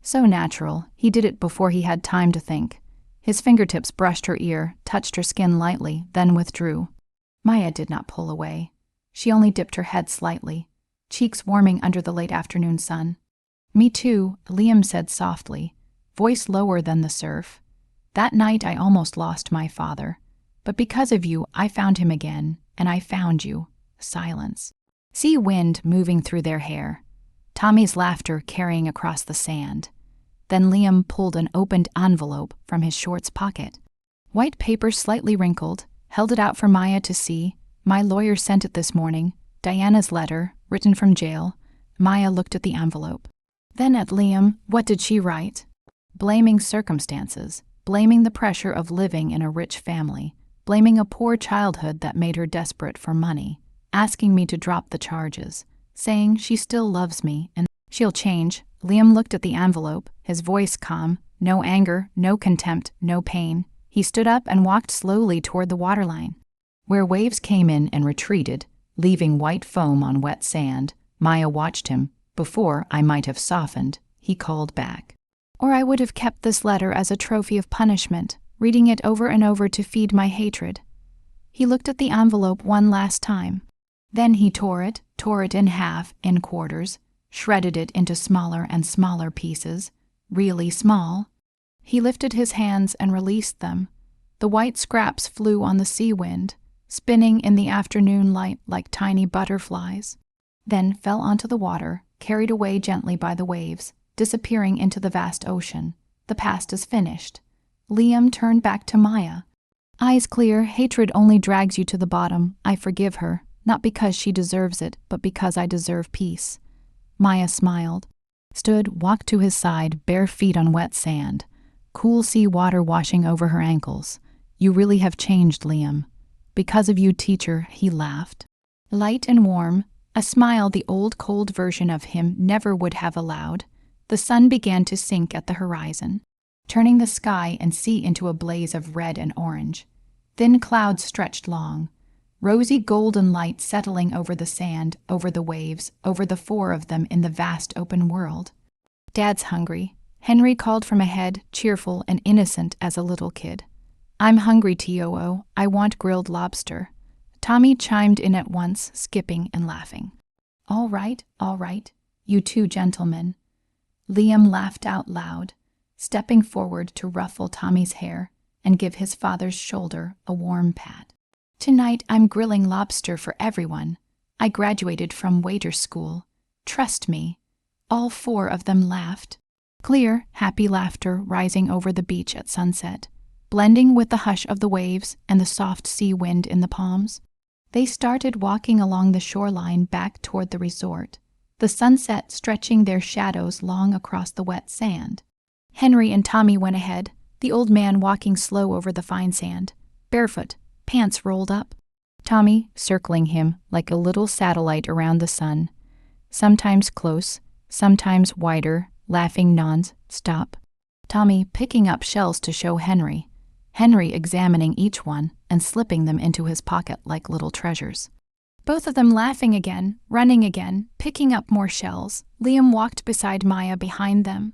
So natural, he did it before he had time to think. His fingertips brushed her ear, touched her skin lightly, then withdrew. Maya did not pull away. She only dipped her head slightly, cheeks warming under the late afternoon sun. Me too, Liam said softly, voice lower than the surf. That night I almost lost my father. But because of you, I found him again, and I found you. Silence. Sea wind moving through their hair. Tommy's laughter carrying across the sand. Then Liam pulled an opened envelope from his shorts pocket. White paper slightly wrinkled, held it out for Maya to see. My lawyer sent it this morning. Diana's letter, written from jail. Maya looked at the envelope. Then at Liam. What did she write? Blaming circumstances, blaming the pressure of living in a rich family, blaming a poor childhood that made her desperate for money, asking me to drop the charges, saying she still loves me and she'll change. Liam looked at the envelope, his voice calm, no anger, no contempt, no pain. He stood up and walked slowly toward the waterline. Where waves came in and retreated, leaving white foam on wet sand, Maya watched him. Before I might have softened, he called back. Or I would have kept this letter as a trophy of punishment, reading it over and over to feed my hatred. He looked at the envelope one last time. Then he tore it in half, in quarters, shredded it into smaller and smaller pieces, really small. He lifted his hands and released them. The white scraps flew on the sea wind, spinning in the afternoon light like tiny butterflies, then fell onto the water, carried away gently by the waves, disappearing into the vast ocean. The past is finished. Liam turned back to Maya. Eyes clear, hatred only drags you to the bottom. I forgive her, not because she deserves it, but because I deserve peace. Maya smiled, stood, walked to his side, bare feet on wet sand, cool sea water washing over her ankles. You really have changed, Liam. Because of you, teacher, he laughed. Light and warm, a smile the old cold version of him never would have allowed. The sun began to sink at the horizon, turning the sky and sea into a blaze of red and orange. Thin clouds stretched long, rosy golden light settling over the sand, over the waves, over the 4 of them in the vast open world. Dad's hungry, Henry called from ahead, cheerful and innocent as a little kid. I'm hungry, T.O.O. I want grilled lobster. Tommy chimed in at once, skipping and laughing. All right, you 2 gentlemen. Liam laughed out loud, stepping forward to ruffle Tommy's hair and give his father's shoulder a warm pat. Tonight I'm grilling lobster for everyone. I graduated from waiter school. Trust me. All 4 of them laughed. Clear, happy laughter rising over the beach at sunset, blending with the hush of the waves and the soft sea wind in the palms. They started walking along the shoreline back toward the resort, the sunset stretching their shadows long across the wet sand. Henry and Tommy went ahead, the old man walking slow over the fine sand, barefoot, pants rolled up. Tommy circling him like a little satellite around the sun, sometimes close, sometimes wider, laughing non-stop. Tommy picking up shells to show Henry examining each one and slipping them into his pocket like little treasures. Both of them laughing again, running again, picking up more shells. Liam walked beside Maya behind them,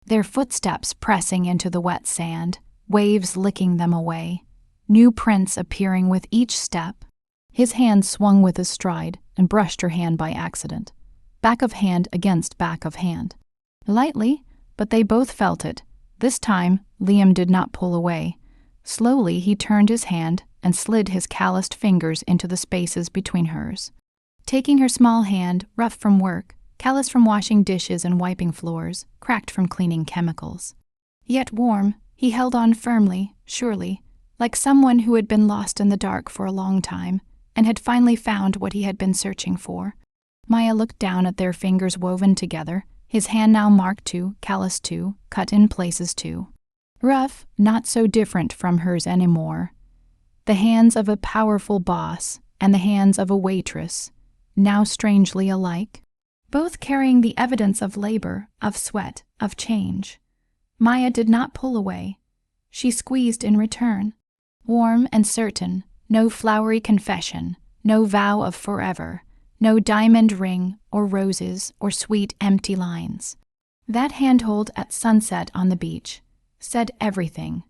their footsteps pressing into the wet sand, waves licking them away, new prints appearing with each step. His hand swung with his stride and brushed her hand by accident, back of hand against back of hand. Lightly, but they both felt it. This time, Liam did not pull away. Slowly, he turned his hand and slid his calloused fingers into the spaces between hers. Taking her small hand, rough from work, callous from washing dishes and wiping floors, cracked from cleaning chemicals. Yet warm, he held on firmly, surely, like someone who had been lost in the dark for a long time, and had finally found what he had been searching for. Maya looked down at their fingers woven together, his hand now marked too, calloused too, cut in places too. Rough, not so different from hers anymore. The hands of a powerful boss and the hands of a waitress, now strangely alike, both carrying the evidence of labor, of sweat, of change. Maya did not pull away. She squeezed in return. Warm and certain, no flowery confession, no vow of forever, no diamond ring or roses or sweet empty lines. That handhold at sunset on the beach said everything.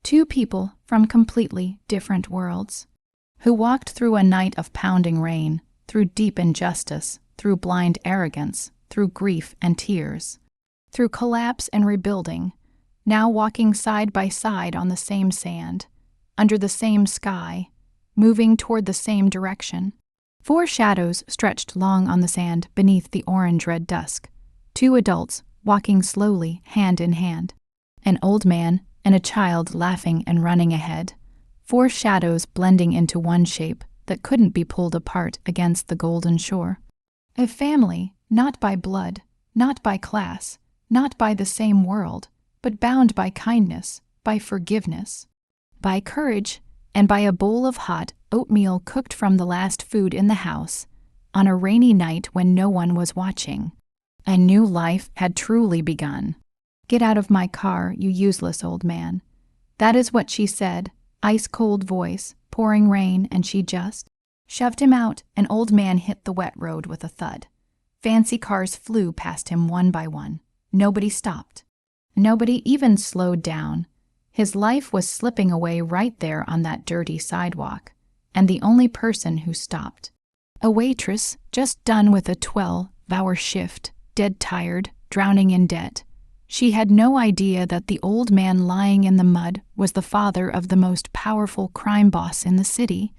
Two people from completely different worlds, who walked through a night of pounding rain, through deep injustice, through blind arrogance, through grief and tears, through collapse and rebuilding, now walking side by side on the same sand, under the same sky, moving toward the same direction. 4 shadows stretched long on the sand beneath the orange-red dusk. 2 adults walking slowly, hand in hand. An old man and a child laughing and running ahead. 4 shadows blending into one shape that couldn't be pulled apart against the golden shore. A family, not by blood, not by class, not by the same world, but bound by kindness, by forgiveness, by courage, and by a bowl of hot oatmeal cooked from the last food in the house, on a rainy night when no one was watching. A new life had truly begun. "Get out of my car, you useless old man." That is what she said, ice-cold voice, pouring rain, and she just shoved him out. An old man hit the wet road with a thud. Fancy cars flew past him one by one. Nobody stopped. Nobody even slowed down. His life was slipping away right there on that dirty sidewalk, and the only person who stopped. A waitress just done with a 12-hour shift, dead tired, drowning in debt. She had no idea that the old man lying in the mud was the father of the most powerful crime boss in the city.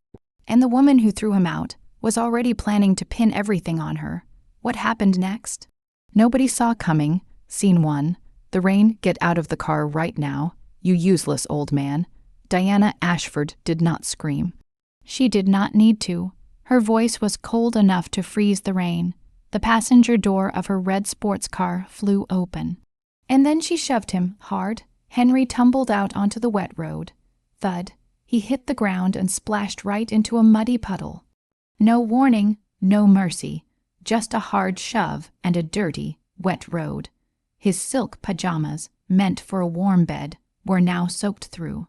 And the woman who threw him out was already planning to pin everything on her. What happened next? Nobody saw coming. Scene 1. The rain, get out of the car right now. You useless old man. Diana Ashford did not scream. She did not need to. Her voice was cold enough to freeze the rain. The passenger door of her red sports car flew open. And then she shoved him hard. Henry tumbled out onto the wet road. Thud. He hit the ground and splashed right into a muddy puddle. No warning, no mercy. Just a hard shove and a dirty, wet road. His silk pajamas, meant for a warm bed, were now soaked through.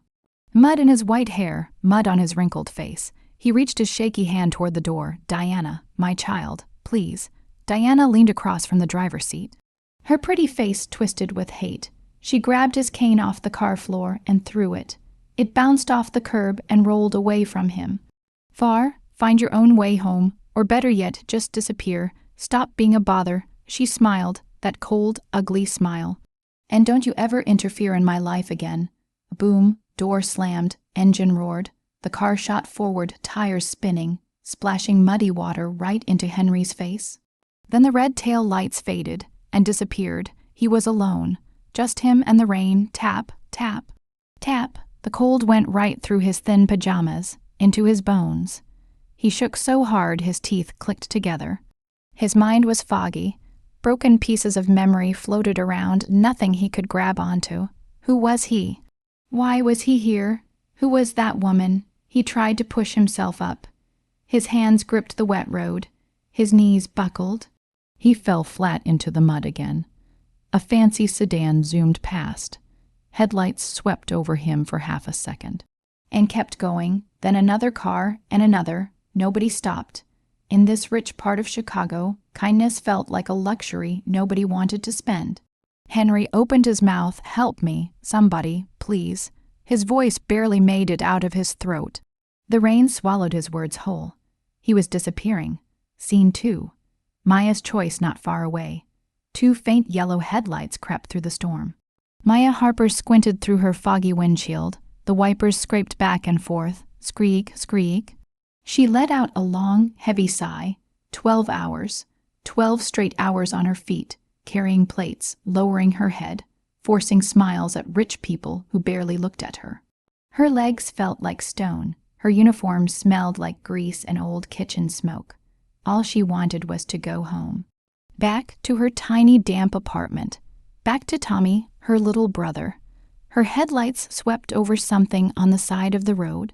Mud in his white hair, mud on his wrinkled face. He reached his shaky hand toward the door. "Diana, my child, please." Diana leaned across from the driver's seat. Her pretty face twisted with hate. She grabbed his cane off the car floor and threw it. It bounced off the curb and rolled away from him. "Far? Find your own way home, or better yet, just disappear. Stop being a bother." She smiled, that cold, ugly smile. "And don't you ever interfere in my life again." Boom, door slammed, engine roared. The car shot forward, tires spinning, splashing muddy water right into Henry's face. Then the red tail lights faded and disappeared. He was alone, just him and the rain. Tap, tap, tap. The cold went right through his thin pajamas, into his bones. He shook so hard his teeth clicked together. His mind was foggy. Broken pieces of memory floated around, nothing he could grab onto. Who was he? Why was he here? Who was that woman? He tried to push himself up. His hands gripped the wet road. His knees buckled. He fell flat into the mud again. A fancy sedan zoomed past. Headlights swept over him for half a second, and kept going, then another car and another. Nobody stopped. In this rich part of Chicago, kindness felt like a luxury nobody wanted to spend. Henry opened his mouth. "Help me, somebody, please." His voice barely made it out of his throat. The rain swallowed his words whole. He was disappearing. Scene 2. Maya's choice not far away. 2 faint yellow headlights crept through the storm. Maya Harper squinted through her foggy windshield. The wipers scraped back and forth. Screek, screek. She let out a long, heavy sigh. 12 hours. 12 straight hours on her feet, carrying plates, lowering her head, forcing smiles at rich people who barely looked at her. Her legs felt like stone. Her uniform smelled like grease and old kitchen smoke. All she wanted was to go home. Back to her tiny, damp apartment. Back to Tommy, her little brother. Her headlights swept over something on the side of the road.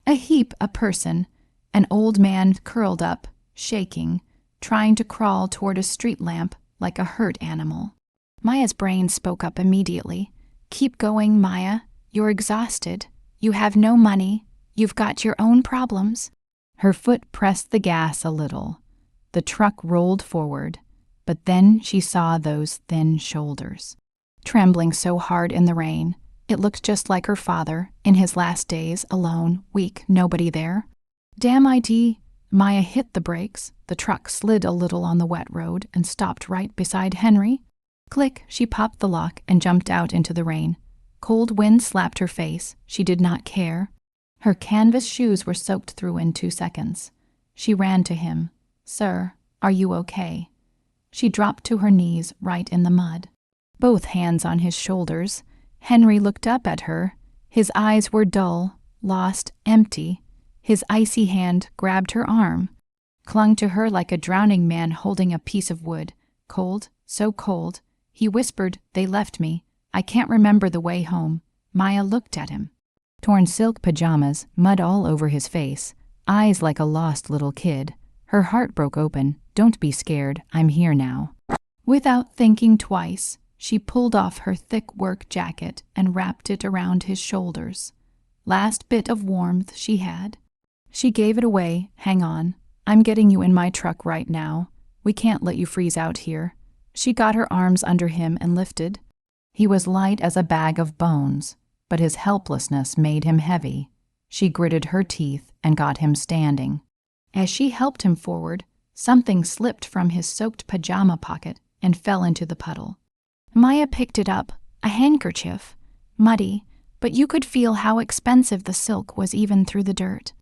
A person, an old man curled up, shaking, trying to crawl toward a street lamp like a hurt animal. Maya's brain spoke up immediately. Keep going, Maya. You're exhausted. You have no money. You've got your own problems. Her foot pressed the gas a little. The truck rolled forward, but then she saw those thin shoulders. Trembling so hard in the rain, it looked just like her father, in his last days, alone, weak, nobody there. Damn it! Maya hit the brakes. The truck slid a little on the wet road and stopped right beside Henry. Click, she popped the lock and jumped out into the rain. Cold wind slapped her face. She did not care. Her canvas shoes were soaked through in 2 seconds. She ran to him. Sir, are you okay? She dropped to her knees right in the mud. Both hands on his shoulders. Henry looked up at her. His eyes were dull, lost, empty. His icy hand grabbed her arm, clung to her like a drowning man holding a piece of wood. Cold, so cold. He whispered, "They left me. I can't remember the way home." Maya looked at him. Torn silk pajamas, mud all over his face, eyes like a lost little kid. Her heart broke open. "Don't be scared. I'm here now." Without thinking twice, she pulled off her thick work jacket and wrapped it around his shoulders. Last bit of warmth she had. She gave it away. "Hang on. I'm getting you in my truck right now. We can't let you freeze out here." She got her arms under him and lifted. He was light as a bag of bones, but his helplessness made him heavy. She gritted her teeth and got him standing. As she helped him forward, something slipped from his soaked pajama pocket and fell into the puddle. Maya picked it up, a handkerchief, muddy, but you could feel how expensive the silk was even through the dirt.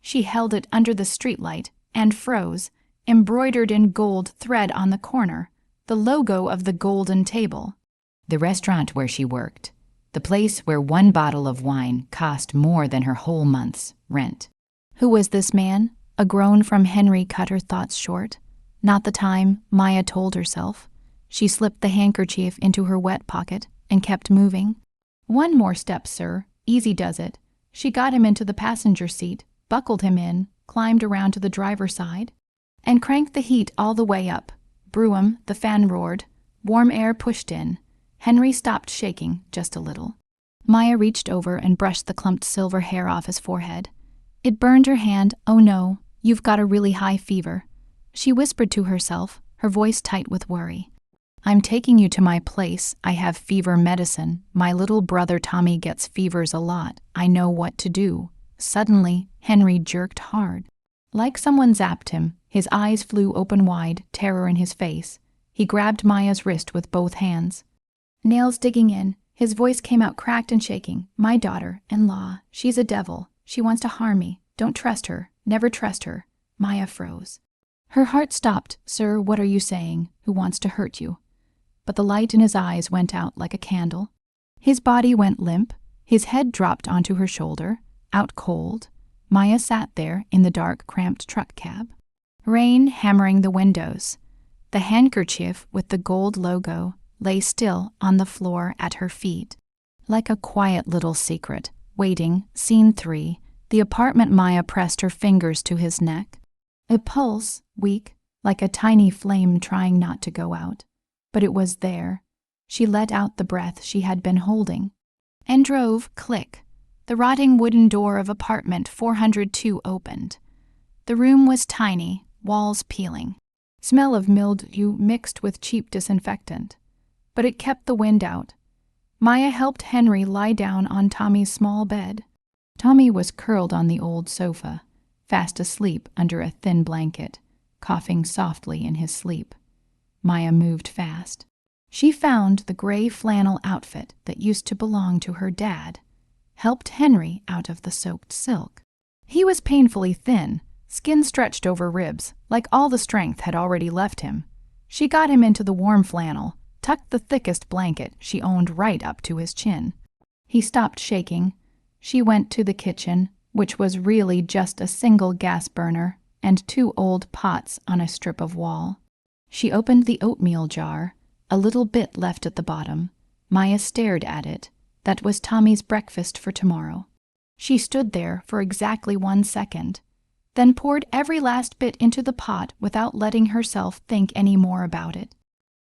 She held it under the streetlight and froze, embroidered in gold thread on the corner, the logo of the Golden Table. The restaurant where she worked, the place where one bottle of wine cost more than her whole month's rent. Who was this man? A groan from Henry cut her thoughts short. Not the time, Maya told herself. She slipped the handkerchief into her wet pocket and kept moving. "One more step, sir. Easy does it." She got him into the passenger seat, buckled him in, climbed around to the driver's side, and cranked the heat all the way up. Brougham, the fan roared. Warm air pushed in. Henry stopped shaking just a little. Maya reached over and brushed the clumped silver hair off his forehead. It burned her hand. "Oh no, you've got a really high fever." She whispered to herself, her voice tight with worry. "I'm taking you to my place. I have fever medicine. My little brother Tommy gets fevers a lot. I know what to do." Suddenly, Henry jerked hard. Like someone zapped him, his eyes flew open wide, terror in his face. He grabbed Maya's wrist with both hands. Nails digging in, his voice came out cracked and shaking. "My daughter-in-law, she's a devil. She wants to harm me. Don't trust her. Never trust her." Maya froze. Her heart stopped. "Sir, what are you saying? Who wants to hurt you?" But the light in his eyes went out like a candle. His body went limp. His head dropped onto her shoulder, out cold. Maya sat there in the dark, cramped truck cab. Rain hammering the windows. The handkerchief with the gold logo lay still on the floor at her feet. Like a quiet little secret, waiting, scene 3, the apartment. Maya pressed her fingers to his neck. A pulse, weak, like a tiny flame trying not to go out. But it was there. She let out the breath she had been holding. And drove, click. The rotting wooden door of apartment 402 opened. The room was tiny, walls peeling. Smell of mildew mixed with cheap disinfectant. But it kept the wind out. Maya helped Henry lie down on Tommy's small bed. Tommy was curled on the old sofa, fast asleep under a thin blanket, coughing softly in his sleep. Maya moved fast. She found the gray flannel outfit that used to belong to her dad, helped Henry out of the soaked silk. He was painfully thin, skin stretched over ribs, like all the strength had already left him. She got him into the warm flannel, tucked the thickest blanket she owned right up to his chin. He stopped shaking. She went to the kitchen, which was really just a single gas burner and 2 old pots on a strip of wall. She opened the oatmeal jar, a little bit left at the bottom. Maya stared at it. That was Tommy's breakfast for tomorrow. She stood there for exactly 1 second, then poured every last bit into the pot without letting herself think any more about it.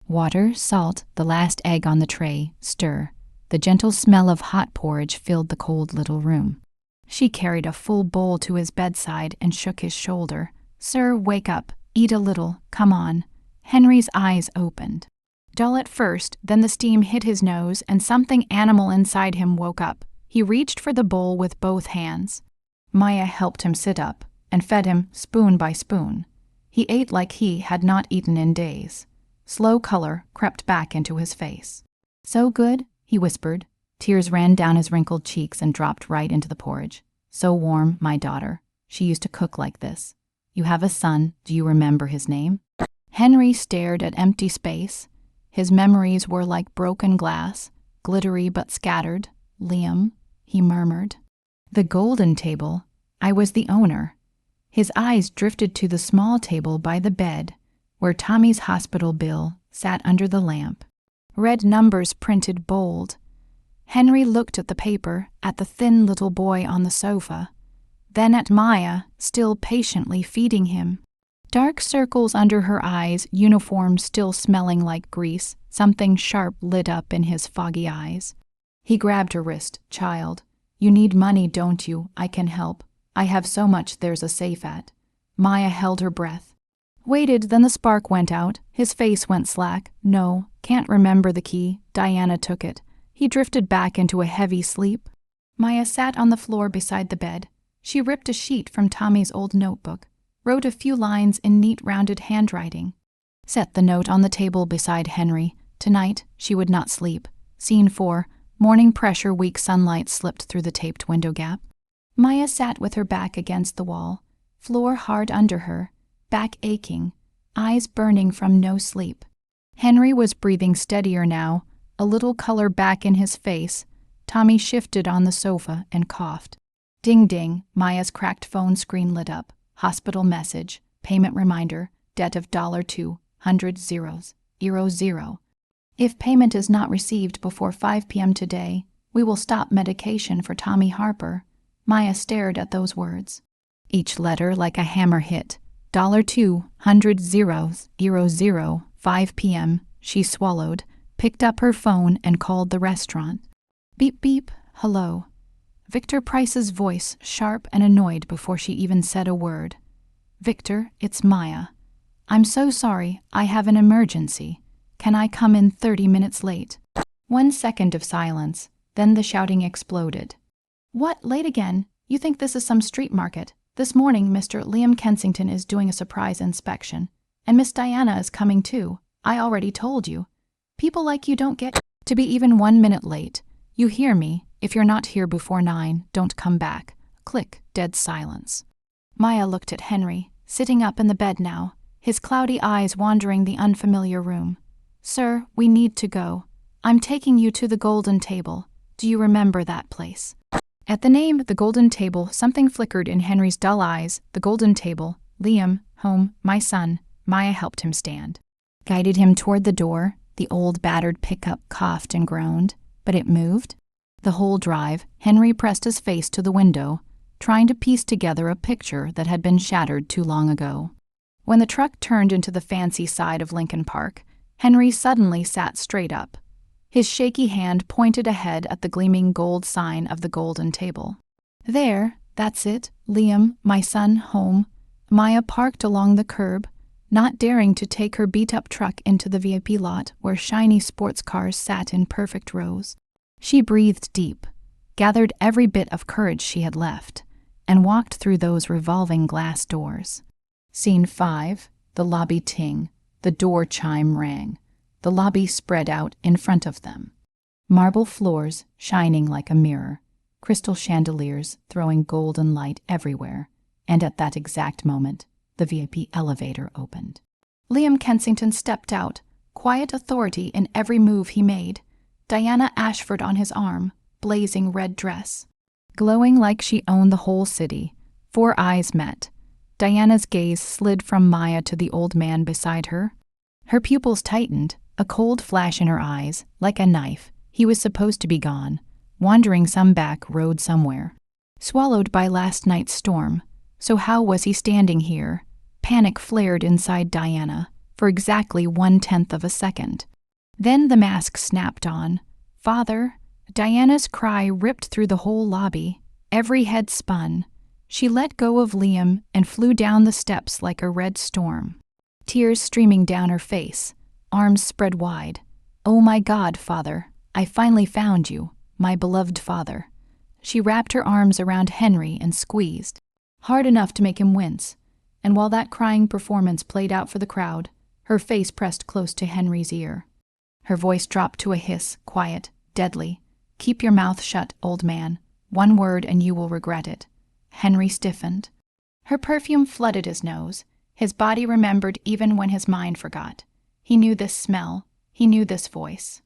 Water, salt, the last egg on the tray, stir. The gentle smell of hot porridge filled the cold little room. She carried a full bowl to his bedside and shook his shoulder. "Sir, wake up. Eat a little. Come on." Henry's eyes opened. Dull at first, then the steam hit his nose and something animal inside him woke up. He reached for the bowl with both hands. Maya helped him sit up and fed him spoon by spoon. He ate like he had not eaten in days. Slow color crept back into his face. "So good?" he whispered. Tears ran down his wrinkled cheeks and dropped right into the porridge. "So warm, my daughter. She used to cook like this. You have a son. Do you remember his name?" Henry stared at empty space. His memories were like broken glass, glittery but scattered. "Liam," he murmured. "The golden table. I was the owner." His eyes drifted to the small table by the bed, where Tommy's hospital bill sat under the lamp. Red numbers printed bold. Henry looked at the paper, at the thin little boy on the sofa, then at Maya, still patiently feeding him. Dark circles under her eyes, uniform still smelling like grease, something sharp lit up in his foggy eyes. He grabbed her wrist. "Child, you need money, don't you? I can help. I have so much there's a safe at." Maya held her breath. Waited, then the spark went out. His face went slack. "No, can't remember the key. Diana took it." He drifted back into a heavy sleep. Maya sat on the floor beside the bed. She ripped a sheet from Tommy's old notebook, wrote a few lines in neat rounded handwriting, set the note on the table beside Henry. Tonight, she would not sleep. Scene 4, morning pressure, weak sunlight slipped through the taped window gap. Maya sat with her back against the wall, floor hard under her, back aching, eyes burning from no sleep. Henry was breathing steadier now, a little color back in his face. Tommy shifted on the sofa and coughed. Ding ding, Maya's cracked phone screen lit up. Hospital message, payment reminder, debt of $200,000. If payment is not received before 5 p.m. today, we will stop medication for Tommy Harper. Maya stared at those words. Each letter like a hammer hit. $200,000, 5 p.m. She swallowed, picked up her phone and called the restaurant. Beep beep, hello. Victor Price's voice, sharp and annoyed before she even said a word. "Victor, it's Maya. I'm so sorry, I have an emergency. Can I come in 30 minutes late?" 1 second of silence, then the shouting exploded. "What, late again? You think this is some street market? This morning Mr. Liam Kensington is doing a surprise inspection, and Miss Diana is coming too. I already told you. People like you don't get to be even 1 minute late. You hear me? If you're not here before 9, don't come back." Click, dead silence. Maya looked at Henry, sitting up in the bed now, his cloudy eyes wandering the unfamiliar room. "Sir, we need to go. I'm taking you to the Golden Table. Do you remember that place?" At the name, the Golden Table, something flickered in Henry's dull eyes. The Golden Table. Liam, home, my son. Maya helped him stand. Guided him toward the door. The old battered pickup coughed and groaned, but it moved. The whole drive, Henry pressed his face to the window, trying to piece together a picture that had been shattered too long ago. When the truck turned into the fancy side of Lincoln Park, Henry suddenly sat straight up. His shaky hand pointed ahead at the gleaming gold sign of the Golden Table. "There, that's it, Liam, my son, home." Maya parked along the curb, not daring to take her beat-up truck into the VIP lot where shiny sports cars sat in perfect rows. She breathed deep, gathered every bit of courage she had left, and walked through those revolving glass doors. Scene 5, the lobby ting. The door chime rang. The lobby spread out in front of them. Marble floors shining like a mirror, crystal chandeliers throwing golden light everywhere, and at that exact moment, the VIP elevator opened. Liam Kensington stepped out, quiet authority in every move he made. Diana Ashford on his arm, blazing red dress. glowing like she owned the whole city. 4 eyes met. Diana's gaze slid from Maya to the old man beside her. Her pupils tightened, a cold flash in her eyes, like a knife. He was supposed to be gone, wandering some back road somewhere. Swallowed by last night's storm. So how was he standing here? Panic flared inside Diana, for exactly 1/10 of a second. Then the mask snapped on. "Father!" Diana's cry ripped through the whole lobby. Every head spun. She let go of Liam and flew down the steps like a red storm. Tears streaming down her face, arms spread wide. "Oh my God, Father, I finally found you, my beloved father." She wrapped her arms around Henry and squeezed, hard enough to make him wince. And while that crying performance played out for the crowd, her face pressed close to Henry's ear. Her voice dropped to a hiss, quiet, deadly. "Keep your mouth shut, old man. One word and you will regret it." Henry stiffened. Her perfume flooded his nose. His body remembered even when his mind forgot. He knew this smell. He knew this voice.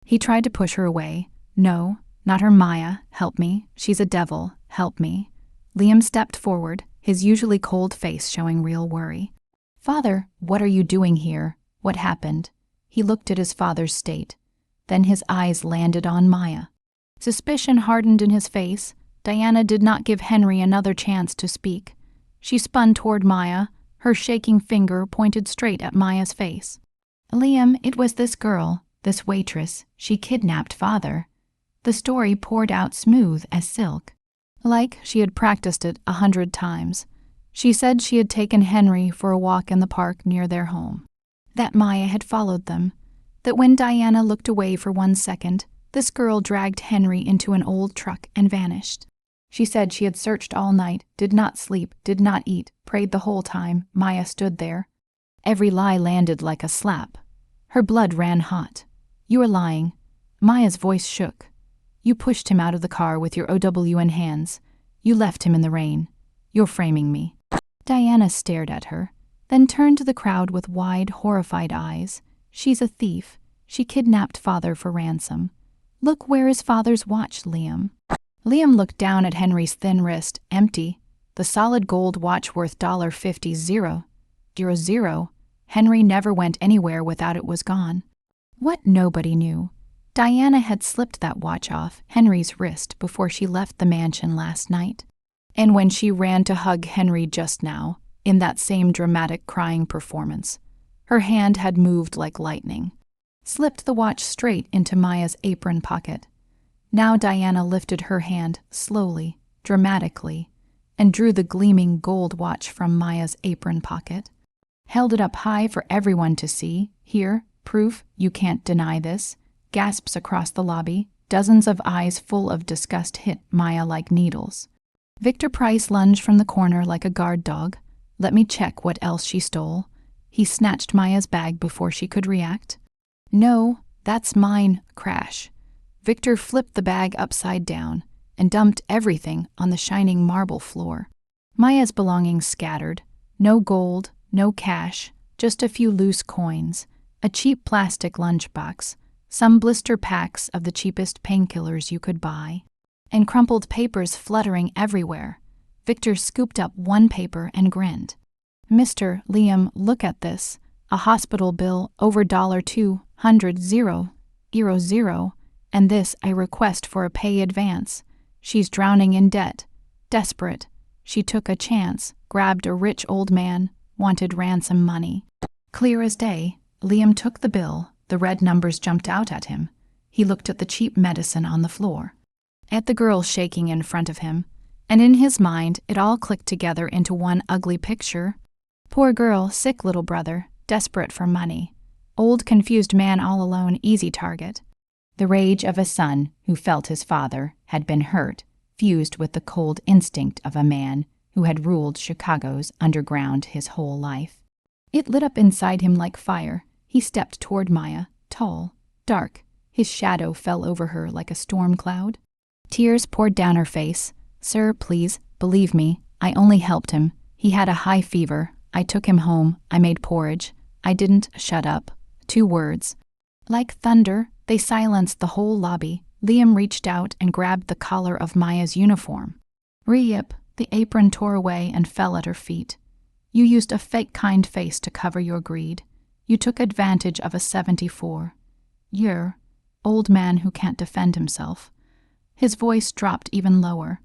He tried to push her away. "No, not her Maya. Help me. She's a devil. Help me." Liam stepped forward, his usually cold face showing real worry. "Father, what are you doing here? What happened?" He looked at his father's state. Then his eyes landed on Maya. Suspicion hardened in his face. Diana did not give Henry another chance to speak. She spun toward Maya, her shaking finger pointed straight at Maya's face. "Liam, it was this girl, this waitress. She kidnapped Father." The story poured out smooth as silk, like she had practiced it 100 times. She said she had taken Henry for a walk in the park near their home, that Maya had followed them, that when Diana looked away for 1 second, this girl dragged Henry into an old truck and vanished. She said she had searched all night, did not sleep, did not eat, prayed the whole time. Maya stood there. Every lie landed like a slap. Her blood ran hot. "You are lying." Maya's voice shook. "You pushed him out of the car with your OWN hands. You left him in the rain. You're framing me." Diana stared at her, then turned to the crowd with wide, horrified eyes. "She's a thief. She kidnapped Father for ransom. Look where is Father's watch, Liam." Liam looked down at Henry's thin wrist, empty. The solid gold watch worth $50 0. Henry never went anywhere without it was gone. What nobody knew. Diana had slipped that watch off Henry's wrist before she left the mansion last night. And when she ran to hug Henry just now, in that same dramatic crying performance, her hand had moved like lightning, slipped the watch straight into Maya's apron pocket. Now Diana lifted her hand slowly, dramatically, and drew the gleaming gold watch from Maya's apron pocket, held it up high for everyone to see. "Here, proof, you can't deny this." Gasps across the lobby, dozens of eyes full of disgust hit Maya like needles. Victor Price lunged from the corner like a guard dog. "Let me check what else she stole." He snatched Maya's bag before she could react. "No, that's mine." Crash. Victor flipped the bag upside down and dumped everything on the shining marble floor. Maya's belongings scattered. No gold, no cash, just a few loose coins, a cheap plastic lunchbox, some blister packs of the cheapest painkillers you could buy, and crumpled papers fluttering everywhere. Victor scooped up one paper and grinned. "Mr. Liam, look at this. A hospital bill over $200,000, and this a request for a pay advance. She's drowning in debt. Desperate. She took a chance, grabbed a rich old man, wanted ransom money." Clear as day, Liam took the bill. The red numbers jumped out at him. He looked at the cheap medicine on the floor, at the girl shaking in front of him, and in his mind it all clicked together into one ugly picture. Poor girl, sick little brother, desperate for money. Old confused man all alone, easy target. The rage of a son who felt his father had been hurt, fused with the cold instinct of a man who had ruled Chicago's underground his whole life. It lit up inside him like fire. He stepped toward Maya, tall, dark. His shadow fell over her like a storm cloud. Tears poured down her face. "Sir, please, believe me, I only helped him. He had a high fever. I took him home. I made porridge. I didn't shut up." 2 words. Like thunder, they silenced the whole lobby. Liam reached out and grabbed the collar of Maya's uniform. Rip, the apron tore away and fell at her feet. You used a fake kind face to cover your greed. You took advantage of a 74-year old man who can't defend himself. His voice dropped even lower,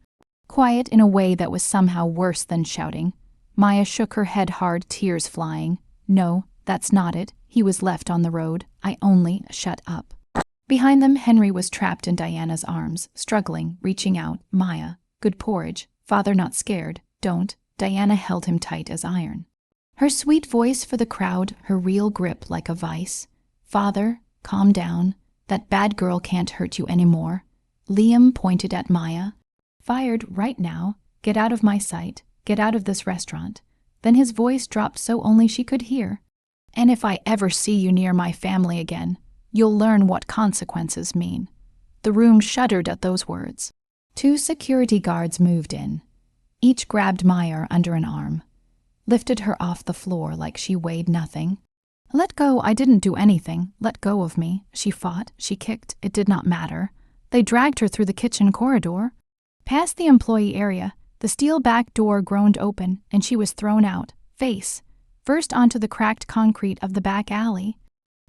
quiet in a way that was somehow worse than shouting. Maya shook her head hard, tears flying. No, that's not it. He was left on the road. I only shut up. Behind them, Henry was trapped in Diana's arms, struggling, reaching out. Maya, good porridge. Father not scared. Don't. Diana held him tight as iron. Her sweet voice for the crowd, her real grip like a vice. Father, calm down. That bad girl can't hurt you anymore. Liam pointed at Maya. Fired right now. Get out of my sight. Get out of this restaurant. Then his voice dropped so only she could hear. And if I ever see you near my family again, you'll learn what consequences mean. The room shuddered at those words. 2 security guards moved in. Each grabbed Maya under an arm, lifted her off the floor like she weighed nothing. Let go, I didn't do anything. Let go of me. She fought, she kicked, it did not matter. They dragged her through the kitchen corridor. Past the employee area, the steel back door groaned open and she was thrown out, face first onto the cracked concrete of the back alley.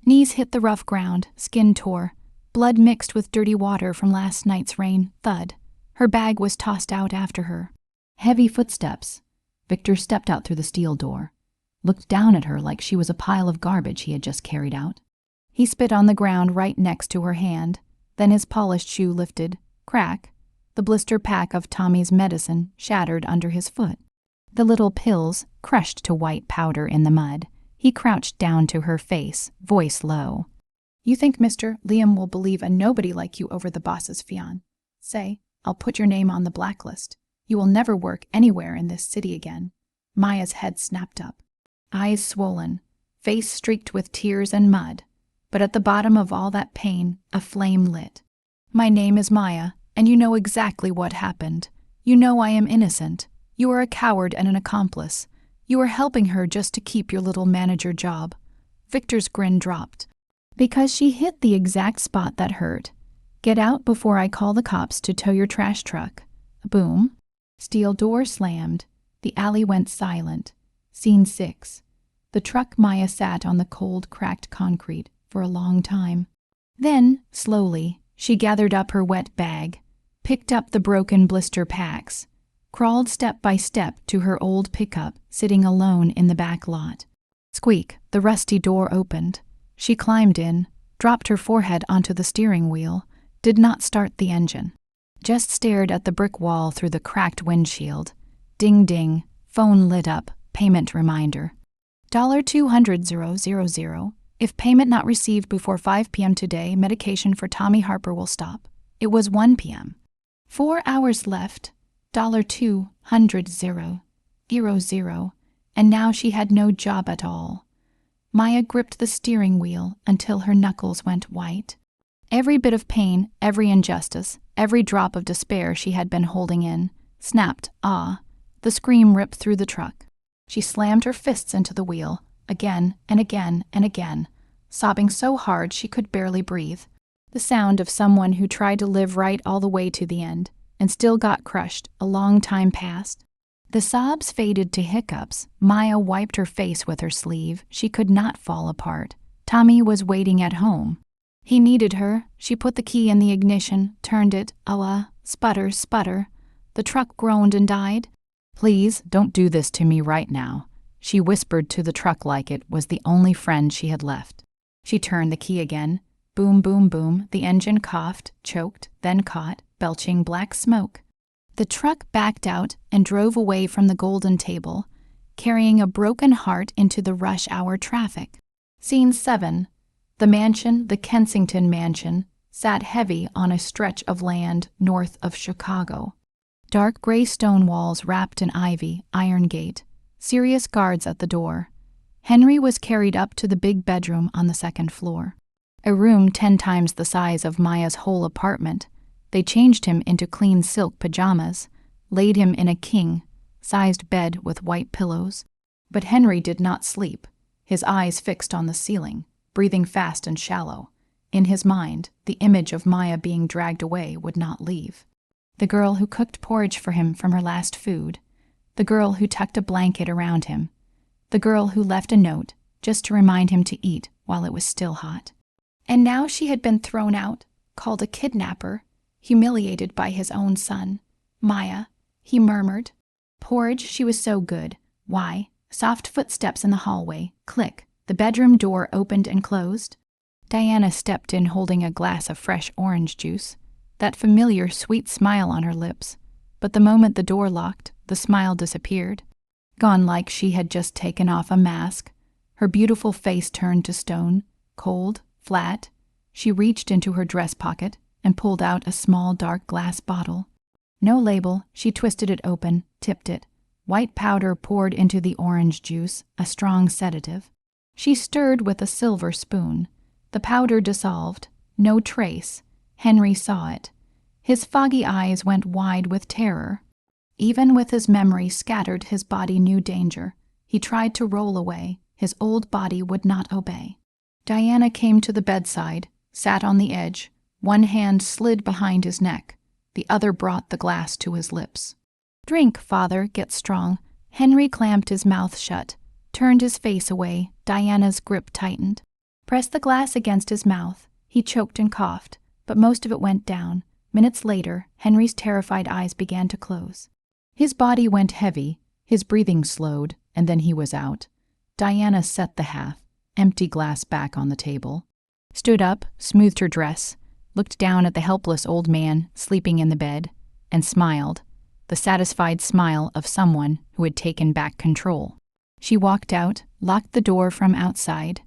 Knees hit the rough ground, skin tore, blood mixed with dirty water from last night's rain, thud. Her bag was tossed out after her. Heavy footsteps. Victor stepped out through the steel door, looked down at her like she was a pile of garbage he had just carried out. He spit on the ground right next to her hand, then his polished shoe lifted, crack. The blister pack of Tommy's medicine shattered under his foot. The little pills crushed to white powder in the mud. He crouched down to her face, voice low. You think Mr. Liam will believe a nobody like you over the boss's fiancé? Say, I'll put your name on the blacklist. You will never work anywhere in this city again. Maya's head snapped up, eyes swollen, face streaked with tears and mud. But at the bottom of all that pain, a flame lit. My name is Maya, and you know exactly what happened. You know I am innocent. You are a coward and an accomplice. You are helping her just to keep your little manager job. Victor's grin dropped. Because she hit the exact spot that hurt. Get out before I call the cops to tow your trash truck. Boom. Steel door slammed. The alley went silent. Scene 6. The truck. Maya sat on the cold, cracked concrete for a long time. Then, slowly, she gathered up her wet bag, picked up the broken blister packs, crawled step by step to her old pickup sitting alone in the back lot. Squeak, the rusty door opened. She climbed in, dropped her forehead onto the steering wheel, did not start the engine. Just stared at the brick wall through the cracked windshield. Ding ding, phone lit up, payment reminder. $200,000. If payment not received before 5 p.m. today, medication for Tommy Harper will stop. It was 1 p.m. 4 hours left. $200,000. And now she had no job at all. Maya gripped the steering wheel until her knuckles went white. Every bit of pain, every injustice, every drop of despair she had been holding in, snapped, the scream ripped through the truck. She slammed her fists into the wheel, again and again and again, sobbing so hard she could barely breathe. The sound of someone who tried to live right all the way to the end, and still got crushed. A long time passed. The sobs faded to hiccups. Maya wiped her face with her sleeve. She could not fall apart. Tommy was waiting at home. He needed her. She put the key in the ignition, turned it. Sputter, sputter. The truck groaned and died. Please, don't do this to me right now, she whispered to the truck like it was the only friend she had left. She turned the key again. Boom, boom, boom. The engine coughed, choked, then caught, belching black smoke. The truck backed out and drove away from the Golden Table, carrying a broken heart into the rush hour traffic. Scene 7. The mansion, the Kensington mansion, sat heavy on a stretch of land north of Chicago. Dark gray stone walls wrapped in ivy, iron gate, serious guards at the door. Henry was carried up to the big bedroom on the second floor. A room 10 times the size of Maya's whole apartment. They changed him into clean silk pajamas, laid him in a king-sized bed with white pillows. But Henry did not sleep, his eyes fixed on the ceiling, breathing fast and shallow. In his mind, the image of Maya being dragged away would not leave. The girl who cooked porridge for him from her last food. The girl who tucked a blanket around him. The girl who left a note just to remind him to eat while it was still hot. And now she had been thrown out, called a kidnapper, humiliated by his own son. Maya, he murmured. Porridge, she was so good. Why? Soft footsteps in the hallway. Click. The bedroom door opened and closed. Diana stepped in holding a glass of fresh orange juice, that familiar sweet smile on her lips. But the moment the door locked, the smile disappeared. Gone like she had just taken off a mask. Her beautiful face turned to stone, cold, flat. She reached into her dress pocket and pulled out a small dark glass bottle. No label, she twisted it open, tipped it. White powder poured into the orange juice, a strong sedative. She stirred with a silver spoon. The powder dissolved. No trace. Henry saw it. His foggy eyes went wide with terror. Even with his memory scattered, his body knew danger. He tried to roll away. His old body would not obey. Diana came to the bedside, sat on the edge. One hand slid behind his neck. The other brought the glass to his lips. Drink, father, get strong. Henry clamped his mouth shut, turned his face away. Diana's grip tightened. Pressed the glass against his mouth. He choked and coughed, but most of it went down. Minutes later, Henry's terrified eyes began to close. His body went heavy, his breathing slowed, and then he was out. Diana set the half, empty glass back on the table, stood up, smoothed her dress, looked down at the helpless old man sleeping in the bed, and smiled, the satisfied smile of someone who had taken back control. She walked out, locked the door from outside.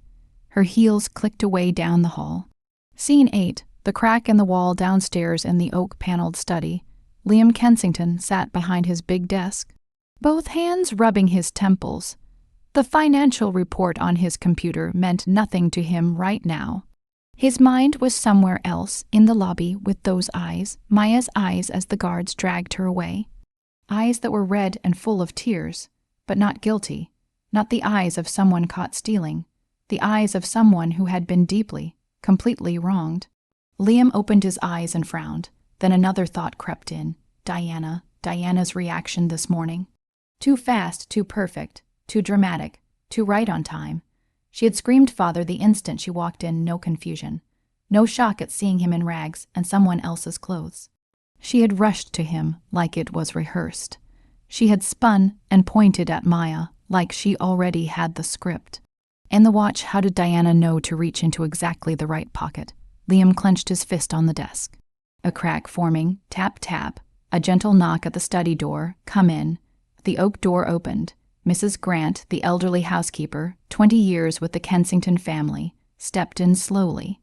Her heels clicked away down the hall. Scene 8, the crack in the wall downstairs in the oak-paneled study. Liam Kensington sat behind his big desk, both hands rubbing his temples. The financial report on his computer meant nothing to him right now. His mind was somewhere else, in the lobby with those eyes, Maya's eyes as the guards dragged her away. Eyes that were red and full of tears, but not guilty, not the eyes of someone caught stealing, the eyes of someone who had been deeply, completely wronged. Liam opened his eyes and frowned. Then another thought crept in. Diana's reaction this morning. Too fast, too perfect, too dramatic, too right on time. She had screamed father the instant she walked in, no confusion. No shock at seeing him in rags and someone else's clothes. She had rushed to him like it was rehearsed. She had spun and pointed at Maya like she already had the script. In the watch, how did Diana know to reach into exactly the right pocket? Liam clenched his fist on the desk. A crack forming, tap, tap, a gentle knock at the study door, come in. The oak door opened. Mrs. Grant, the elderly housekeeper, 20 years with the Kensington family, stepped in slowly.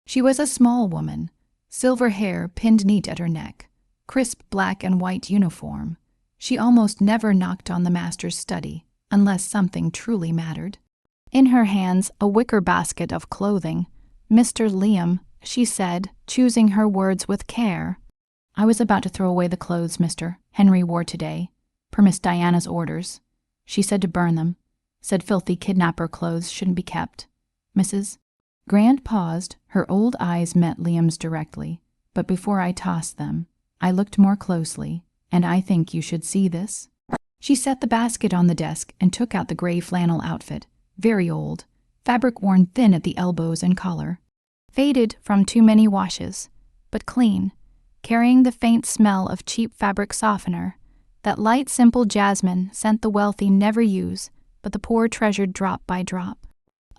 She was a small woman, silver hair pinned neat at her neck, crisp black and white uniform. She almost never knocked on the master's study, unless something truly mattered. In her hands, a wicker basket of clothing. Mr. Liam, she said, choosing her words with care. I was about to throw away the clothes Henry wore today, per Miss Diana's orders. She said to burn them, said filthy kidnapper clothes shouldn't be kept. Mrs. Grant paused, her old eyes met Liam's directly, but before I tossed them, I looked more closely, and I think you should see this. She set the basket on the desk and took out the gray flannel outfit, very old, fabric worn thin at the elbows and collar, faded from too many washes, but clean, carrying the faint smell of cheap fabric softener. That light, simple jasmine scent the wealthy never use, but the poor treasured drop by drop.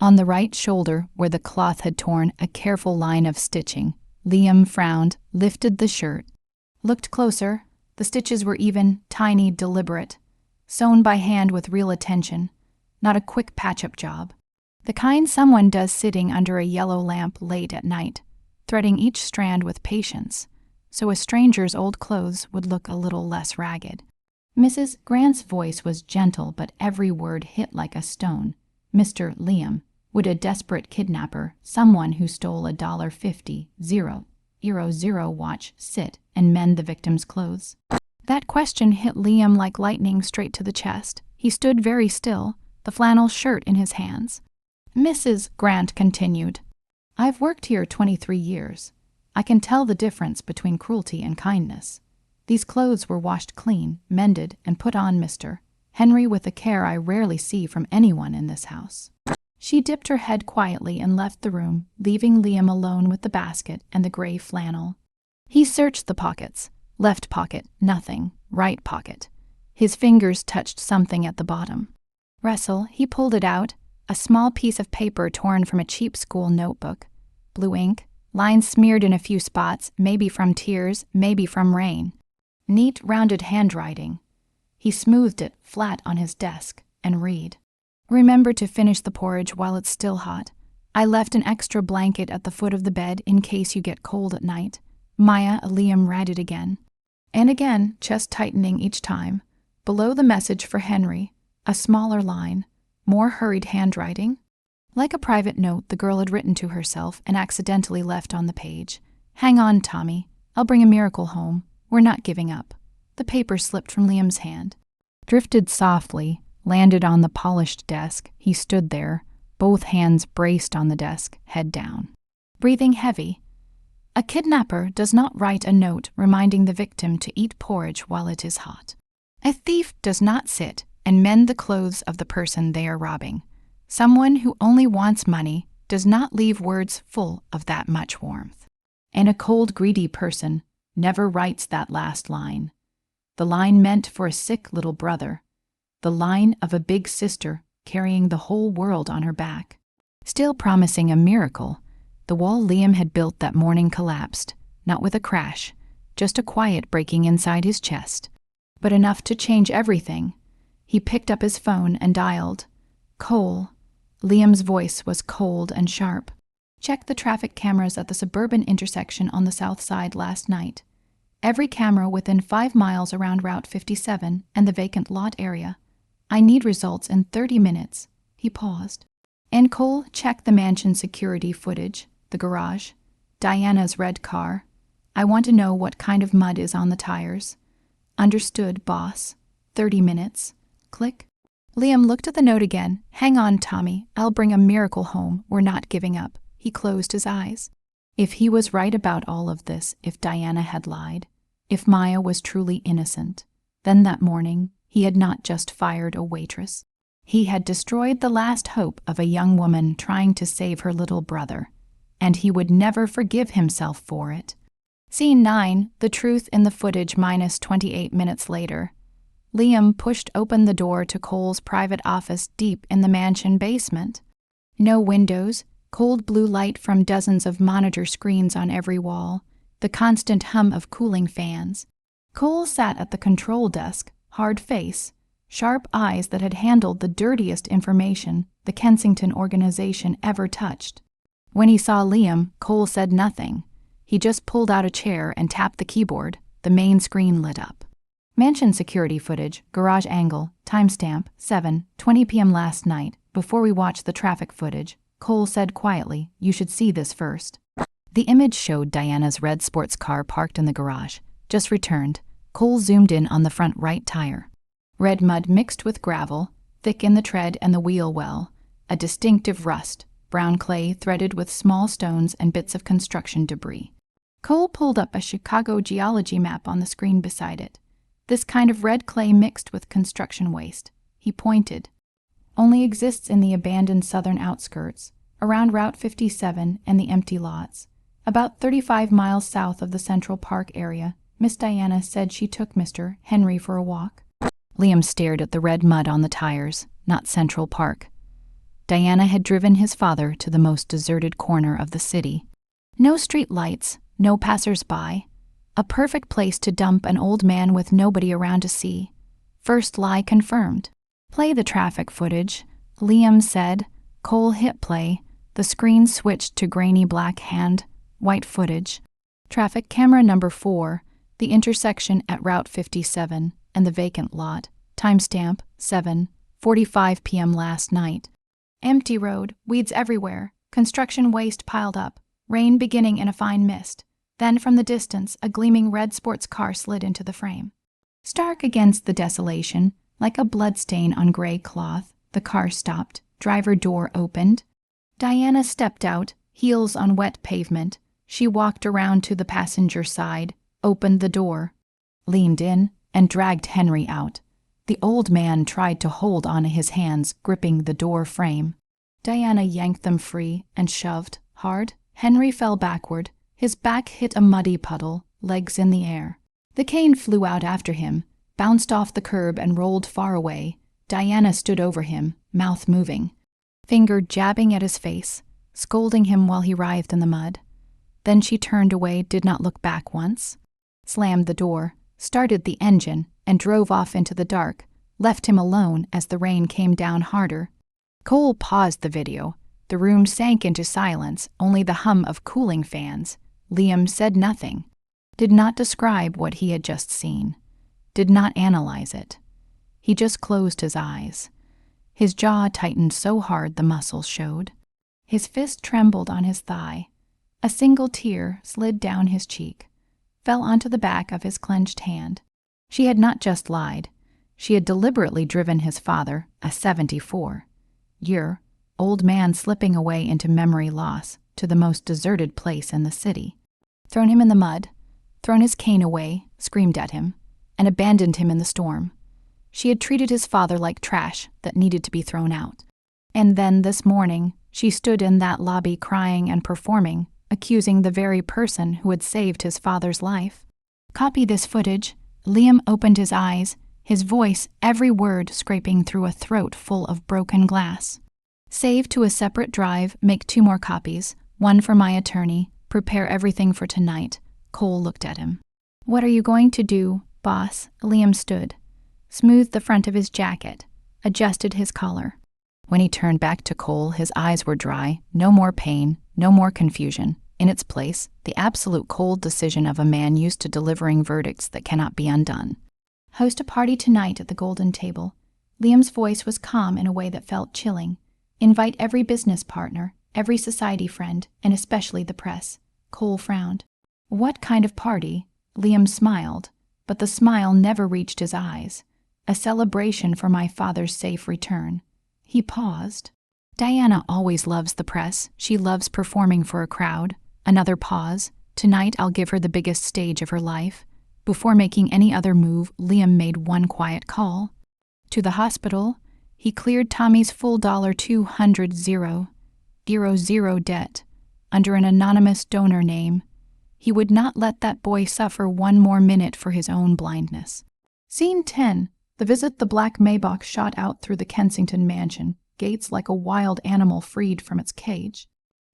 On the right shoulder, where the cloth had torn a careful line of stitching, Liam frowned, lifted the shirt. Looked closer. The stitches were even, tiny, deliberate, sewn by hand with real attention, not a quick patch-up job. The kind someone does sitting under a yellow lamp late at night, threading each strand with patience, so a stranger's old clothes would look a little less ragged. Mrs. Grant's voice was gentle, but every word hit like a stone. Mr. Liam, would a desperate kidnapper, someone who stole a $50,000 watch, sit and mend the victim's clothes? That question hit Liam like lightning straight to the chest. He stood very still, the flannel shirt in his hands. Mrs. Grant continued, I've worked here 23 years. I can tell the difference between cruelty and kindness. These clothes were washed clean, mended, and put on, Mr. Henry, with a care I rarely see from anyone in this house." She dipped her head quietly and left the room, leaving Liam alone with the basket and the gray flannel. He searched the pockets. Left pocket, nothing. Right pocket. His fingers touched something at the bottom. Wrestle, he pulled it out, a small piece of paper torn from a cheap school notebook. Blue ink, lines smeared in a few spots, maybe from tears, maybe from rain. Neat, rounded handwriting. He smoothed it flat on his desk and read. "Remember to finish the porridge while it's still hot. I left an extra blanket at the foot of the bed in case you get cold at night. Maya." Liam read it again. And again, chest tightening each time. Below the message for Henry, a smaller line, more hurried handwriting. Like a private note the girl had written to herself and accidentally left on the page. "Hang on, Tommy. I'll bring a miracle home. We're not giving up." The paper slipped from Liam's hand, drifted softly, landed on the polished desk. He stood there, both hands braced on the desk, head down, breathing heavy. A kidnapper does not write a note reminding the victim to eat porridge while it is hot. A thief does not sit and mend the clothes of the person they are robbing. Someone who only wants money does not leave words full of that much warmth. And a cold, greedy person never writes that last line. The line meant for a sick little brother. The line of a big sister carrying the whole world on her back. Still promising a miracle, the wall Liam had built that morning collapsed, not with a crash, just a quiet breaking inside his chest, but enough to change everything. He picked up his phone and dialed. "Cole." Liam's voice was cold and sharp. "Check the traffic cameras at the suburban intersection on the south side last night. Every camera within 5 miles around Route 57 and the vacant lot area. I need results in 30 minutes. He paused. "And Cole, check the mansion security footage, the garage, Diana's red car. I want to know what kind of mud is on the tires." "Understood, boss. 30 minutes. Click." Liam looked at the note again. "Hang on, Tommy. I'll bring a miracle home. We're not giving up." He closed his eyes. If he was right about all of this, if Diana had lied, if Maya was truly innocent, then that morning he had not just fired a waitress. He had destroyed the last hope of a young woman trying to save her little brother, and he would never forgive himself for it. Scene 9, the truth in the footage minus 28 minutes later. Liam pushed open the door to Cole's private office deep in the mansion basement. No windows, cold blue light from dozens of monitor screens on every wall, the constant hum of cooling fans. Cole sat at the control desk, hard face, sharp eyes that had handled the dirtiest information the Kensington organization ever touched. When he saw Liam, Cole said nothing. He just pulled out a chair and tapped the keyboard. The main screen lit up. Mansion security footage, garage angle, timestamp, 7:20 p.m. last night. Before we watch the traffic footage, Cole said quietly, "You should see this first." The image showed Diana's red sports car parked in the garage. Just returned. Cole zoomed in on the front right tire. Red mud mixed with gravel, thick in the tread and the wheel well. A distinctive rust, brown clay threaded with small stones and bits of construction debris. Cole pulled up a Chicago geology map on the screen beside it. This kind of red clay mixed with construction waste, he pointed, only exists in the abandoned southern outskirts, around Route 57 and the empty lots. About 35 miles south of the Central Park area, Miss Diana said she took Mr. Henry for a walk. Liam stared at the red mud on the tires, not Central Park. Diana had driven his father to the most deserted corner of the city. No street lights, no passers-by. A perfect place to dump an old man with nobody around to see. First lie confirmed. "Play the traffic footage," Liam said. Cole hit play. The screen switched to grainy black hand, white footage. Traffic camera number 4, the intersection at Route 57 and the vacant lot. Timestamp 7:45 p.m. last night. Empty road, weeds everywhere, construction waste piled up, rain beginning in a fine mist. Then from the distance, a gleaming red sports car slid into the frame. Stark against the desolation, like a bloodstain on gray cloth, the car stopped. Driver door opened. Diana stepped out. Heels on wet pavement, she walked around to the passenger side, opened the door, leaned in, and dragged Henry out. The old man tried to hold on his hands, gripping the door frame. Diana yanked them free and shoved hard. Henry fell backward. His back hit a muddy puddle, legs in the air. The cane flew out after him, bounced off the curb and rolled far away. Diana stood over him, mouth moving, finger jabbing at his face, scolding him while he writhed in the mud. Then she turned away, did not look back once, slammed the door, started the engine, and drove off into the dark, left him alone as the rain came down harder. Cole paused the video. The room sank into silence, only the hum of cooling fans. Liam said nothing, did not describe what he had just seen, did not analyze it. He just closed his eyes. His jaw tightened so hard the muscles showed. His fist trembled on his thigh. A single tear slid down his cheek, fell onto the back of his clenched hand. She had not just lied. She had deliberately driven his father, a 74-year-old man slipping away into memory loss, to the most deserted place in the city. Thrown him in the mud, thrown his cane away, screamed at him, and abandoned him in the storm. She had treated his father like trash that needed to be thrown out. And then this morning, she stood in that lobby crying and performing, accusing the very person who had saved his father's life. Copy this footage. Liam opened his eyes, his voice, every word scraping through a throat full of broken glass. Save to a separate drive, make 2 more copies, one for my attorney, prepare everything for tonight. Cole looked at him. What are you going to do, boss? Liam stood, smoothed the front of his jacket, adjusted his collar. When he turned back to Cole, his eyes were dry, no more pain, no more confusion. In its place, the absolute cold decision of a man used to delivering verdicts that cannot be undone. Host a party tonight at the Golden Table. Liam's voice was calm in a way that felt chilling. Invite every business partner, every society friend, and especially the press. Cole frowned. What kind of party? Liam smiled, but the smile never reached his eyes. A celebration for my father's safe return. He paused. Diana always loves the press. She loves performing for a crowd. Another pause. Tonight I'll give her the biggest stage of her life. Before making any other move, Liam made one quiet call. To the hospital, he cleared Tommy's full $200,000 debt under an anonymous donor name. He would not let that boy suffer one more minute for his own blindness. Scene 10. The visit. The black Maybach shot out through the Kensington mansion, gates like a wild animal freed from its cage.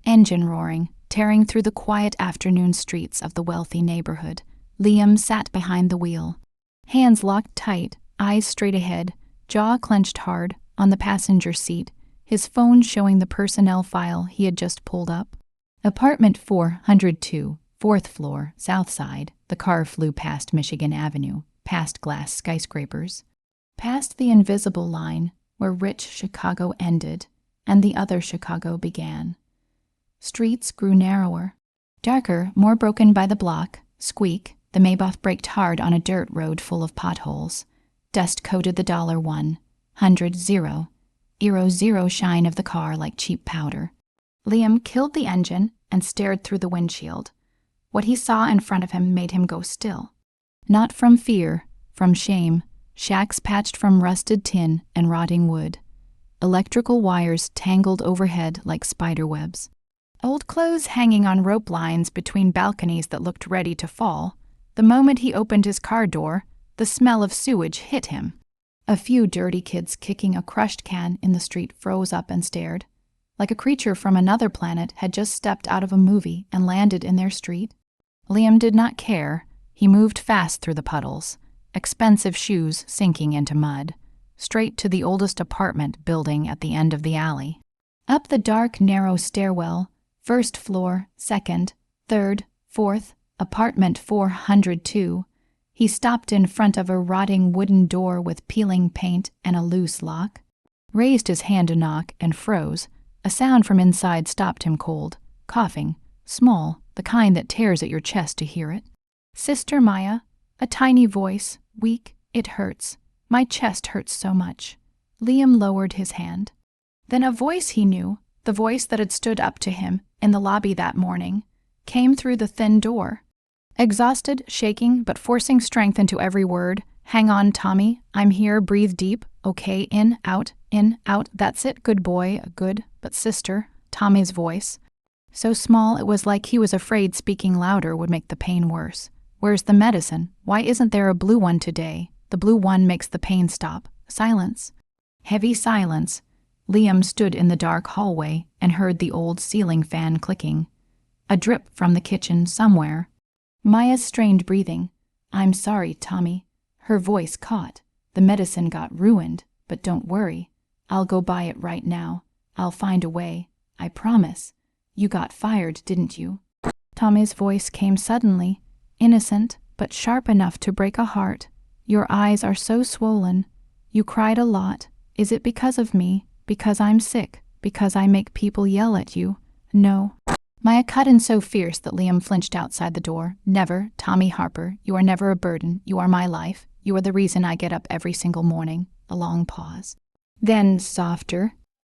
Engine roaring, tearing through the quiet afternoon streets of the wealthy neighborhood. Liam sat behind the wheel, hands locked tight, eyes straight ahead, jaw clenched hard, on the passenger seat, his phone showing the personnel file he had just pulled up. Apartment 402, 4th floor, south side. The car flew past Michigan Avenue, past glass skyscrapers, past the invisible line where rich Chicago ended and the other Chicago began. Streets grew narrower, darker, more broken by the block. Squeak, the Maybach braked hard on a dirt road full of potholes. Dust coated the $100,000 shine of the car like cheap powder. Liam killed the engine and stared through the windshield. What he saw in front of him made him go still. Not from fear, from shame. Shacks patched from rusted tin and rotting wood. Electrical wires tangled overhead like spider webs. Old clothes hanging on rope lines between balconies that looked ready to fall. The moment he opened his car door, the smell of sewage hit him. A few dirty kids kicking a crushed can in the street froze up and stared, like a creature from another planet had just stepped out of a movie and landed in their street. Liam did not care. He moved fast through the puddles, expensive shoes sinking into mud, straight to the oldest apartment building at the end of the alley. Up the dark, narrow stairwell, 1st floor, 2nd, 3rd, 4th, apartment 402, he stopped in front of a rotting wooden door with peeling paint and a loose lock, raised his hand to knock and froze. A sound from inside stopped him cold, coughing, small, the kind that tears at your chest to hear it. Sister Maya, a tiny voice, weak. It hurts. My chest hurts so much. Liam lowered his hand. Then a voice he knew, the voice that had stood up to him in the lobby that morning, came through the thin door. Exhausted, shaking, but forcing strength into every word. "Hang on, Tommy. I'm here. Breathe deep. Okay, in, out, that's it. Good boy, good, but sister," Tommy's voice. So small it was like he was afraid speaking louder would make the pain worse. "Where's the medicine? Why isn't there a blue one today? The blue one makes the pain stop." Silence. Heavy silence. Liam stood in the dark hallway and heard the old ceiling fan clicking. A drip from the kitchen somewhere. Maya's strained breathing. "I'm sorry, Tommy." Her voice caught. "The medicine got ruined, but don't worry. I'll go buy it right now. I'll find a way. I promise. You got fired, didn't you?" Tommy's voice came suddenly, innocent, but sharp enough to break a heart. "Your eyes are so swollen. You cried a lot. Is it because of me? Because I'm sick? Because I make people yell at you?" "No." Maya cut in so fierce that Liam flinched outside the door. "Never, Tommy Harper. You are never a burden. You are my life. You are the reason I get up every single morning." A long pause. Then, softer,